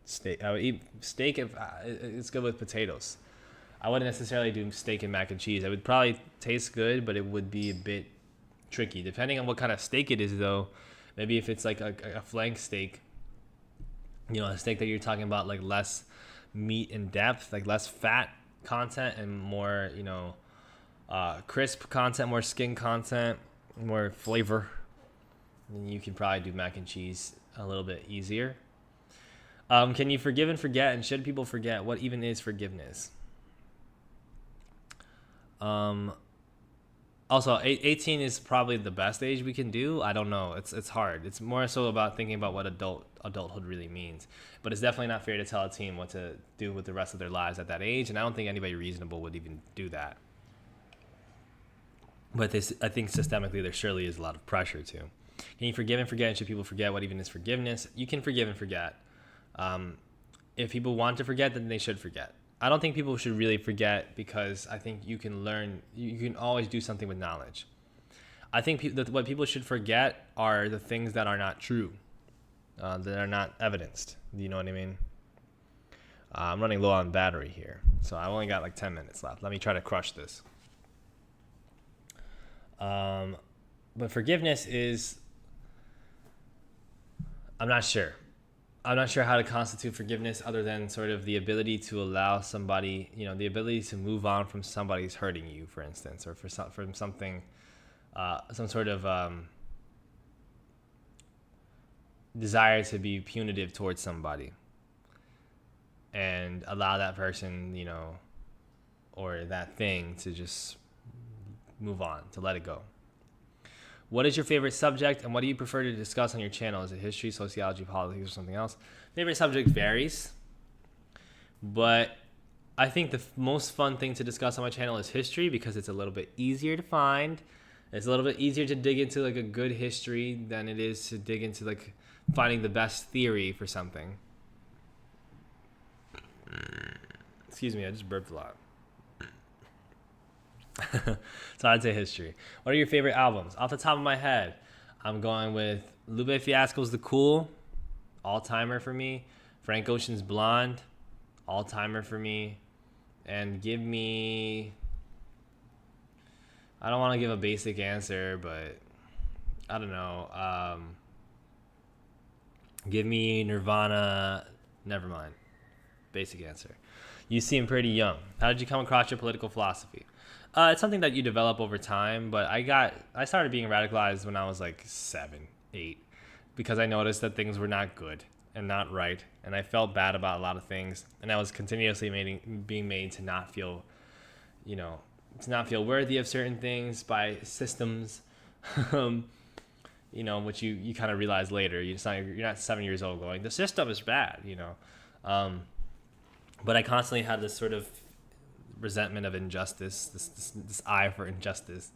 steak. I would eat steak if it's good with potatoes. I wouldn't necessarily do steak and mac and cheese. It would probably taste good, but it would be a bit tricky. Depending on what kind of steak it is, though. Maybe if it's like a flank steak, a steak that you're talking about, like less meat in depth, like less fat content and more, crisp content, more skin content, more flavor, then you can probably do mac and cheese a little bit easier. Can you forgive and forget, and should people forget? What even is forgiveness? Also, 18 is probably the best age we can do. I don't know. It's hard. It's more so about thinking about what adulthood really means. But it's definitely not fair to tell a teen what to do with the rest of their lives at that age, and I don't think anybody reasonable would even do that. But I think systemically there surely is a lot of pressure too. Can you forgive and forget, and should people forget? What even is forgiveness? You can forgive and forget. If people want to forget, then they should forget. I don't think people should really forget, because I think you can learn. You can always do something with knowledge. I think what people should forget are the things that are not true, that are not evidenced. Do you know what I mean? I'm running low on battery here, so I've only got like 10 minutes left. Let me try to crush this. But forgiveness is, I'm not sure how to constitute forgiveness other than sort of the ability to allow somebody, the ability to move on from somebody's hurting you, for instance, or from something, some sort of desire to be punitive towards somebody, and allow that person, or that thing to just move on, to let it go. What is your favorite subject, and what do you prefer to discuss on your channel? Is it history, sociology, politics, or something else? Favorite subject varies, but I think the most fun thing to discuss on my channel is history, because it's a little bit easier to find. It's a little bit easier to dig into like a good history than it is to dig into like finding the best theory for something. Excuse me, I just burped a lot. So I'd say history. What are your favorite albums? Off the top of my head, I'm going with Lupe Fiasco's The Cool, all-timer for me. Frank Ocean's Blonde, all-timer for me. And give me, I don't want to give a basic answer, but I don't know. Give me Nirvana, Nevermind. Basic answer. You seem pretty young. How did you come across your political philosophy? It's something that you develop over time, but I started being radicalized when I was like 7, 8, because I noticed that things were not good and not right, and I felt bad about a lot of things, and I was continuously being made to not feel, worthy of certain things by systems, which you kind of realize later. You're not 7 years old going, the system is bad, but I constantly had this sort of resentment of injustice, this eye for injustice,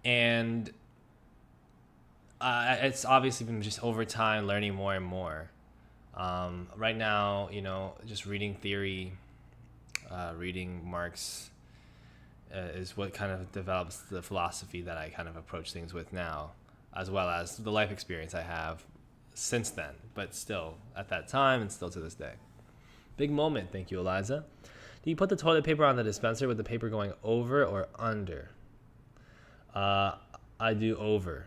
and it's obviously been just over time learning more and more. Right now, just reading theory, reading Marx is what kind of develops the philosophy that I kind of approach things with now, as well as the life experience I have since then, but still at that time and still to this day. Big moment. Thank you, Eliza. Do you put the toilet paper on the dispenser with the paper going over or under? I do over.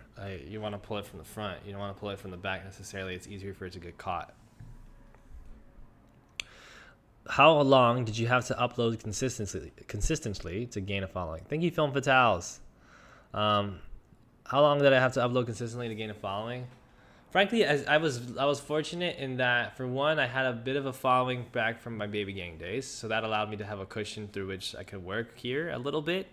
You want to pull it from the front. You don't want to pull it from the back necessarily. It's easier for it to get caught. How long did you have to upload consistently to gain a following? Thank you, Film Fatales. How long did I have to upload consistently to gain a following? Frankly, I was fortunate in that, for one, I had a bit of a following back from my baby gang days, so that allowed me to have a cushion through which I could work here a little bit.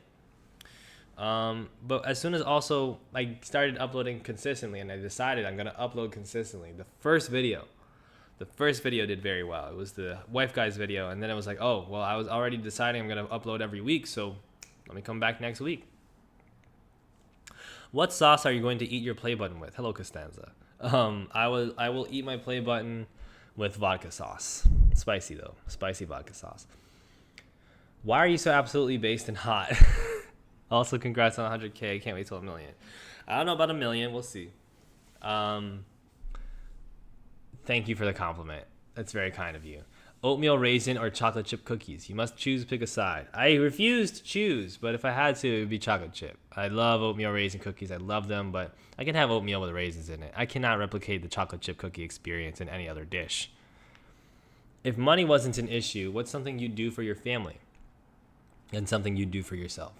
But as soon as also I started uploading consistently, and I decided I'm gonna upload consistently, the first video did very well. It was the wife guys video, and then it was like, oh well, I was already deciding I'm gonna upload every week, so let me come back next week. What sauce are you going to eat your play button with? Hello, Costanza. I will eat my play button with vodka sauce. Spicy though, spicy vodka sauce. Why are you so absolutely based and hot? Also, congrats on 100K. I can't wait till 1 million. I don't know about 1 million. We'll see. Thank you for the compliment. That's very kind of you. Oatmeal raisin or chocolate chip cookies? You must choose, pick a side. I refuse to choose, but if I had to, it would be chocolate chip. I love oatmeal raisin cookies. I love them, but I can have oatmeal with raisins in it. I cannot replicate the chocolate chip cookie experience in any other dish. If money wasn't an issue, what's something you'd do for your family and something you'd do for yourself?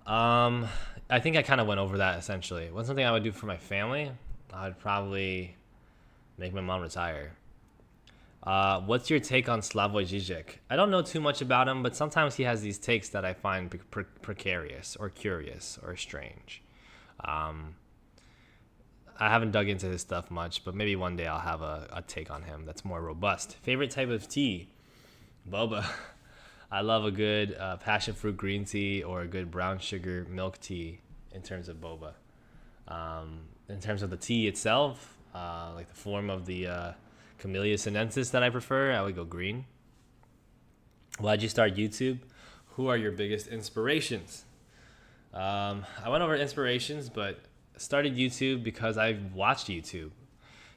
I think I kind of went over that essentially. What's something I would do for my family? I'd probably make my mom retire. What's your take on Slavoj Žižek? I don't know too much about him, but sometimes he has these takes that I find precarious or curious or strange. I haven't dug into his stuff much, but maybe one day I'll have a take on him that's more robust. Favorite type of tea? Boba. I love a good passion fruit green tea or a good brown sugar milk tea in terms of boba. In terms of the tea itself, like the form of the Camellia sinensis that I prefer, I would go green. Why'd you start YouTube? Who are your biggest inspirations? I went over inspirations, but started YouTube because I watched YouTube.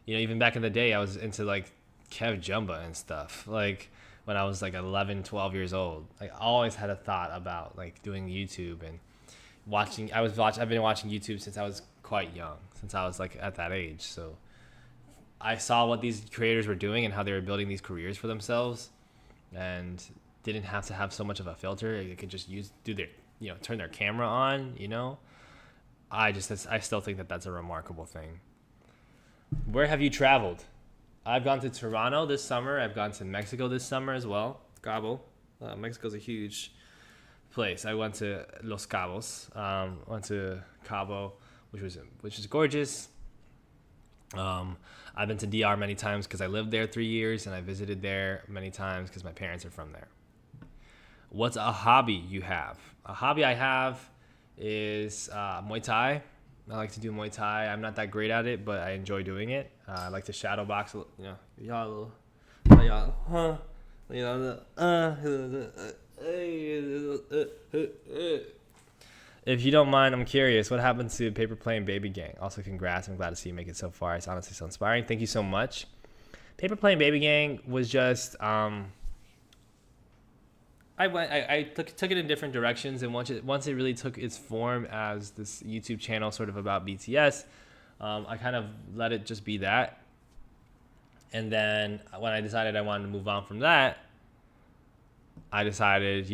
You know, even back in the day, I was into like Kev Jumba and stuff. Like when I was like 11, 12 years old, I always had a thought about like doing YouTube and watching. I've been watching YouTube since I was quite young, since I was like at that age. So I saw what these creators were doing and how they were building these careers for themselves, and didn't have to have so much of a filter. They could just turn their camera on. You know, I still think that that's a remarkable thing. Where have you traveled? I've gone to Toronto this summer. I've gone to Mexico this summer as well. Cabo, Mexico's a huge place. I went to Los Cabos. Went to Cabo, which is gorgeous. I've been to DR many times because I lived there 3 years, and I visited there many times because my parents are from there. What's a hobby you have? A hobby I have is Muay Thai. I like to do Muay Thai. I'm not that great at it, but I enjoy doing it. I like to shadow box. If you don't mind, I'm curious, what happened to Paper Plane Baby Gang? Also, congrats. I'm glad to see you make it so far. It's honestly so inspiring. Thank you so much. Paper Plane Baby Gang was just, I took it in different directions, and once it really took its form as this YouTube channel sort of about BTS, I kind of let it just be that. And then when I decided I wanted to move on from that, I decided,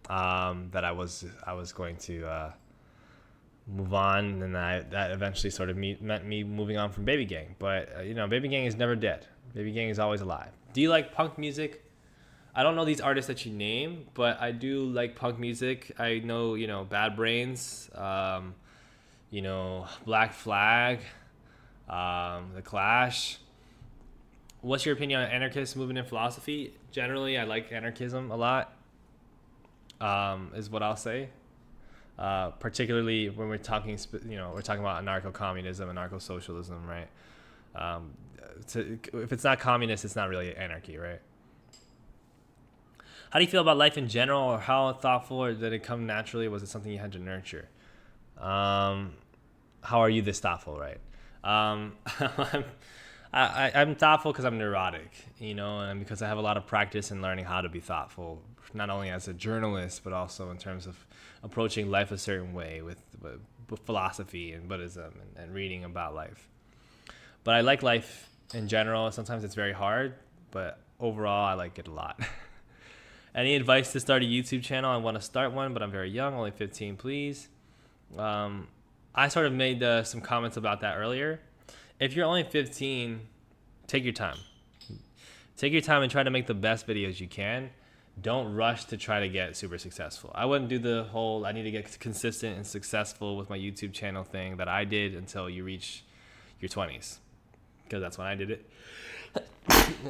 that I was going to move on, and that eventually sort of meant me moving on from Baby Gang. But Baby Gang is never dead. Baby Gang is always alive. Do you like punk music? I don't know these artists that you name, but I do like punk music. I know Bad Brains, Black Flag, The Clash. What's your opinion on anarchist movement and philosophy? Generally, I like anarchism a lot. Is what I'll say. Particularly when we're talking about anarcho-communism, anarcho-socialism, right? If it's not communist, it's not really anarchy, right? How do you feel about life in general, or how thoughtful, or did it come naturally? Was it something you had to nurture? How are you this thoughtful, right? I'm thoughtful because I'm neurotic, and because I have a lot of practice in learning how to be thoughtful, not only as a journalist, but also in terms of approaching life a certain way with philosophy and Buddhism and reading about life. But I like life in general. Sometimes it's very hard, but overall, I like it a lot. Any advice to start a YouTube channel? I want to start one, but I'm very young, only 15, please. I sort of made some comments about that earlier. If you're only 15, take your time. Take your time and try to make the best videos you can. Don't rush to try to get super successful. I wouldn't do the whole I need to get consistent and successful with my YouTube channel thing that I did until you reach your 20s, because that's when I did it.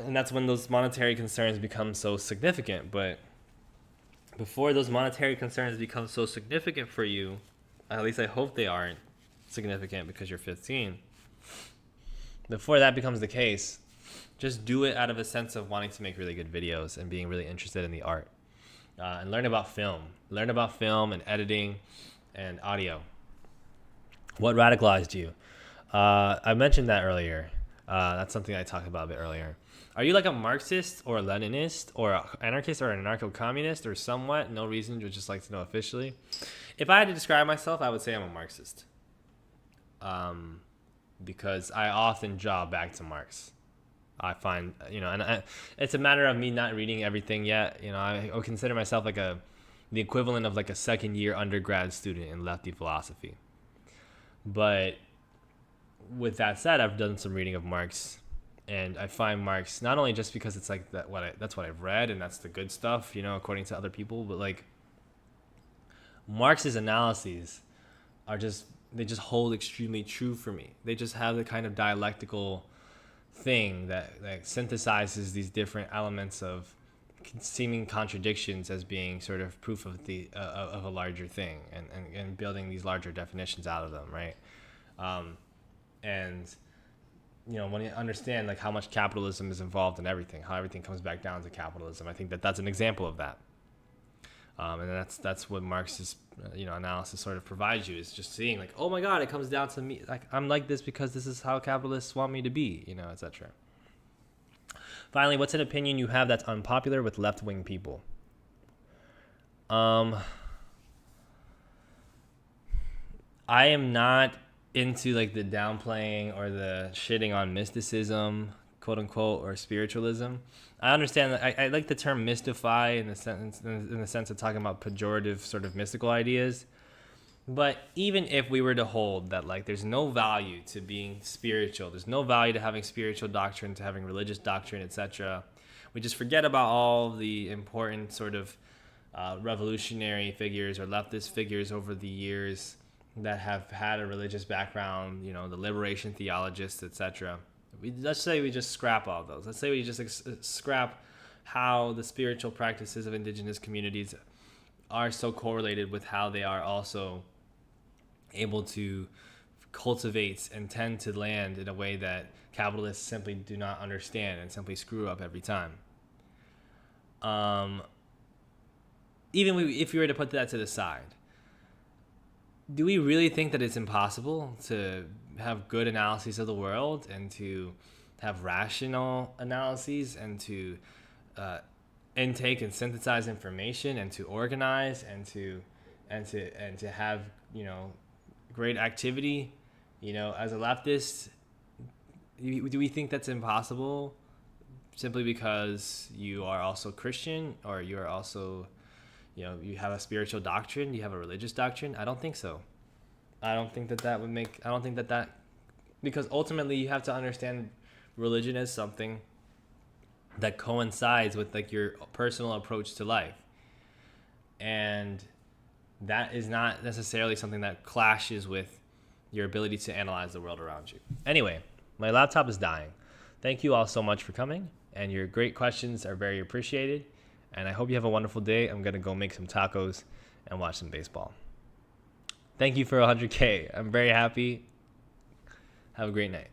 And that's when those monetary concerns become so significant. But before those monetary concerns become so significant for you, at least I hope they aren't significant because you're 15, before that becomes the case, just do it out of a sense of wanting to make really good videos and being really interested in the art. And learn about film. Learn about film and editing and audio. What radicalized you? I mentioned that earlier. That's something I talked about a bit earlier. Are you like a Marxist or a Leninist or an anarchist or an anarcho-communist or somewhat? No reason, would just like to know officially. If I had to describe myself, I would say I'm a Marxist. Because I often draw back to Marx. I find, it's a matter of me not reading everything yet. I would consider myself like the equivalent of like a second year undergrad student in lefty philosophy. But with that said, I've done some reading of Marx, and I find Marx not only just because it's like that's what I've read and that's the good stuff, according to other people, but like Marx's analyses they just hold extremely true for me. They just have the kind of dialectical thing that synthesizes these different elements of seeming contradictions as being sort of proof of of a larger thing, and building these larger definitions out of them, right? And when you understand like how much capitalism is involved in everything, how everything comes back down to capitalism, I think that's an example of that. And that's what Marx's analysis sort of provides you, is just seeing like, oh my God, it comes down to me. Like I'm like this because this is how capitalists want me to be, etc. Finally, what's an opinion you have that's unpopular with left-wing people? I am not into like the downplaying or the shitting on mysticism, quote unquote, or spiritualism. I understand that I like the term mystify in the sense of talking about pejorative sort of mystical ideas. But even if we were to hold that like there's no value to being spiritual, there's no value to having spiritual doctrine, to having religious doctrine, etc., we just forget about all the important sort of revolutionary figures or leftist figures over the years that have had a religious background, the liberation theologists, etc. Let's say we just scrap all those. Let's say we just scrap how the spiritual practices of indigenous communities are so correlated with how they are also able to cultivate and tend to land in a way that capitalists simply do not understand and simply screw up every time. If we were to put that to the side, do we really think that it's impossible to have good analyses of the world and to have rational analyses and to intake and synthesize information and to organize and to have great activity, as a leftist? Do we think that's impossible simply because you are also Christian, or you are also you have a spiritual doctrine, you have a religious doctrine? I don't think so. I don't think that because ultimately you have to understand religion as something that coincides with like your personal approach to life. And that is not necessarily something that clashes with your ability to analyze the world around you. Anyway, my laptop is dying. Thank you all so much for coming, and your great questions are very appreciated. And I hope you have a wonderful day. I'm going to go make some tacos and watch some baseball. Thank you for 100K. I'm very happy. Have a great night.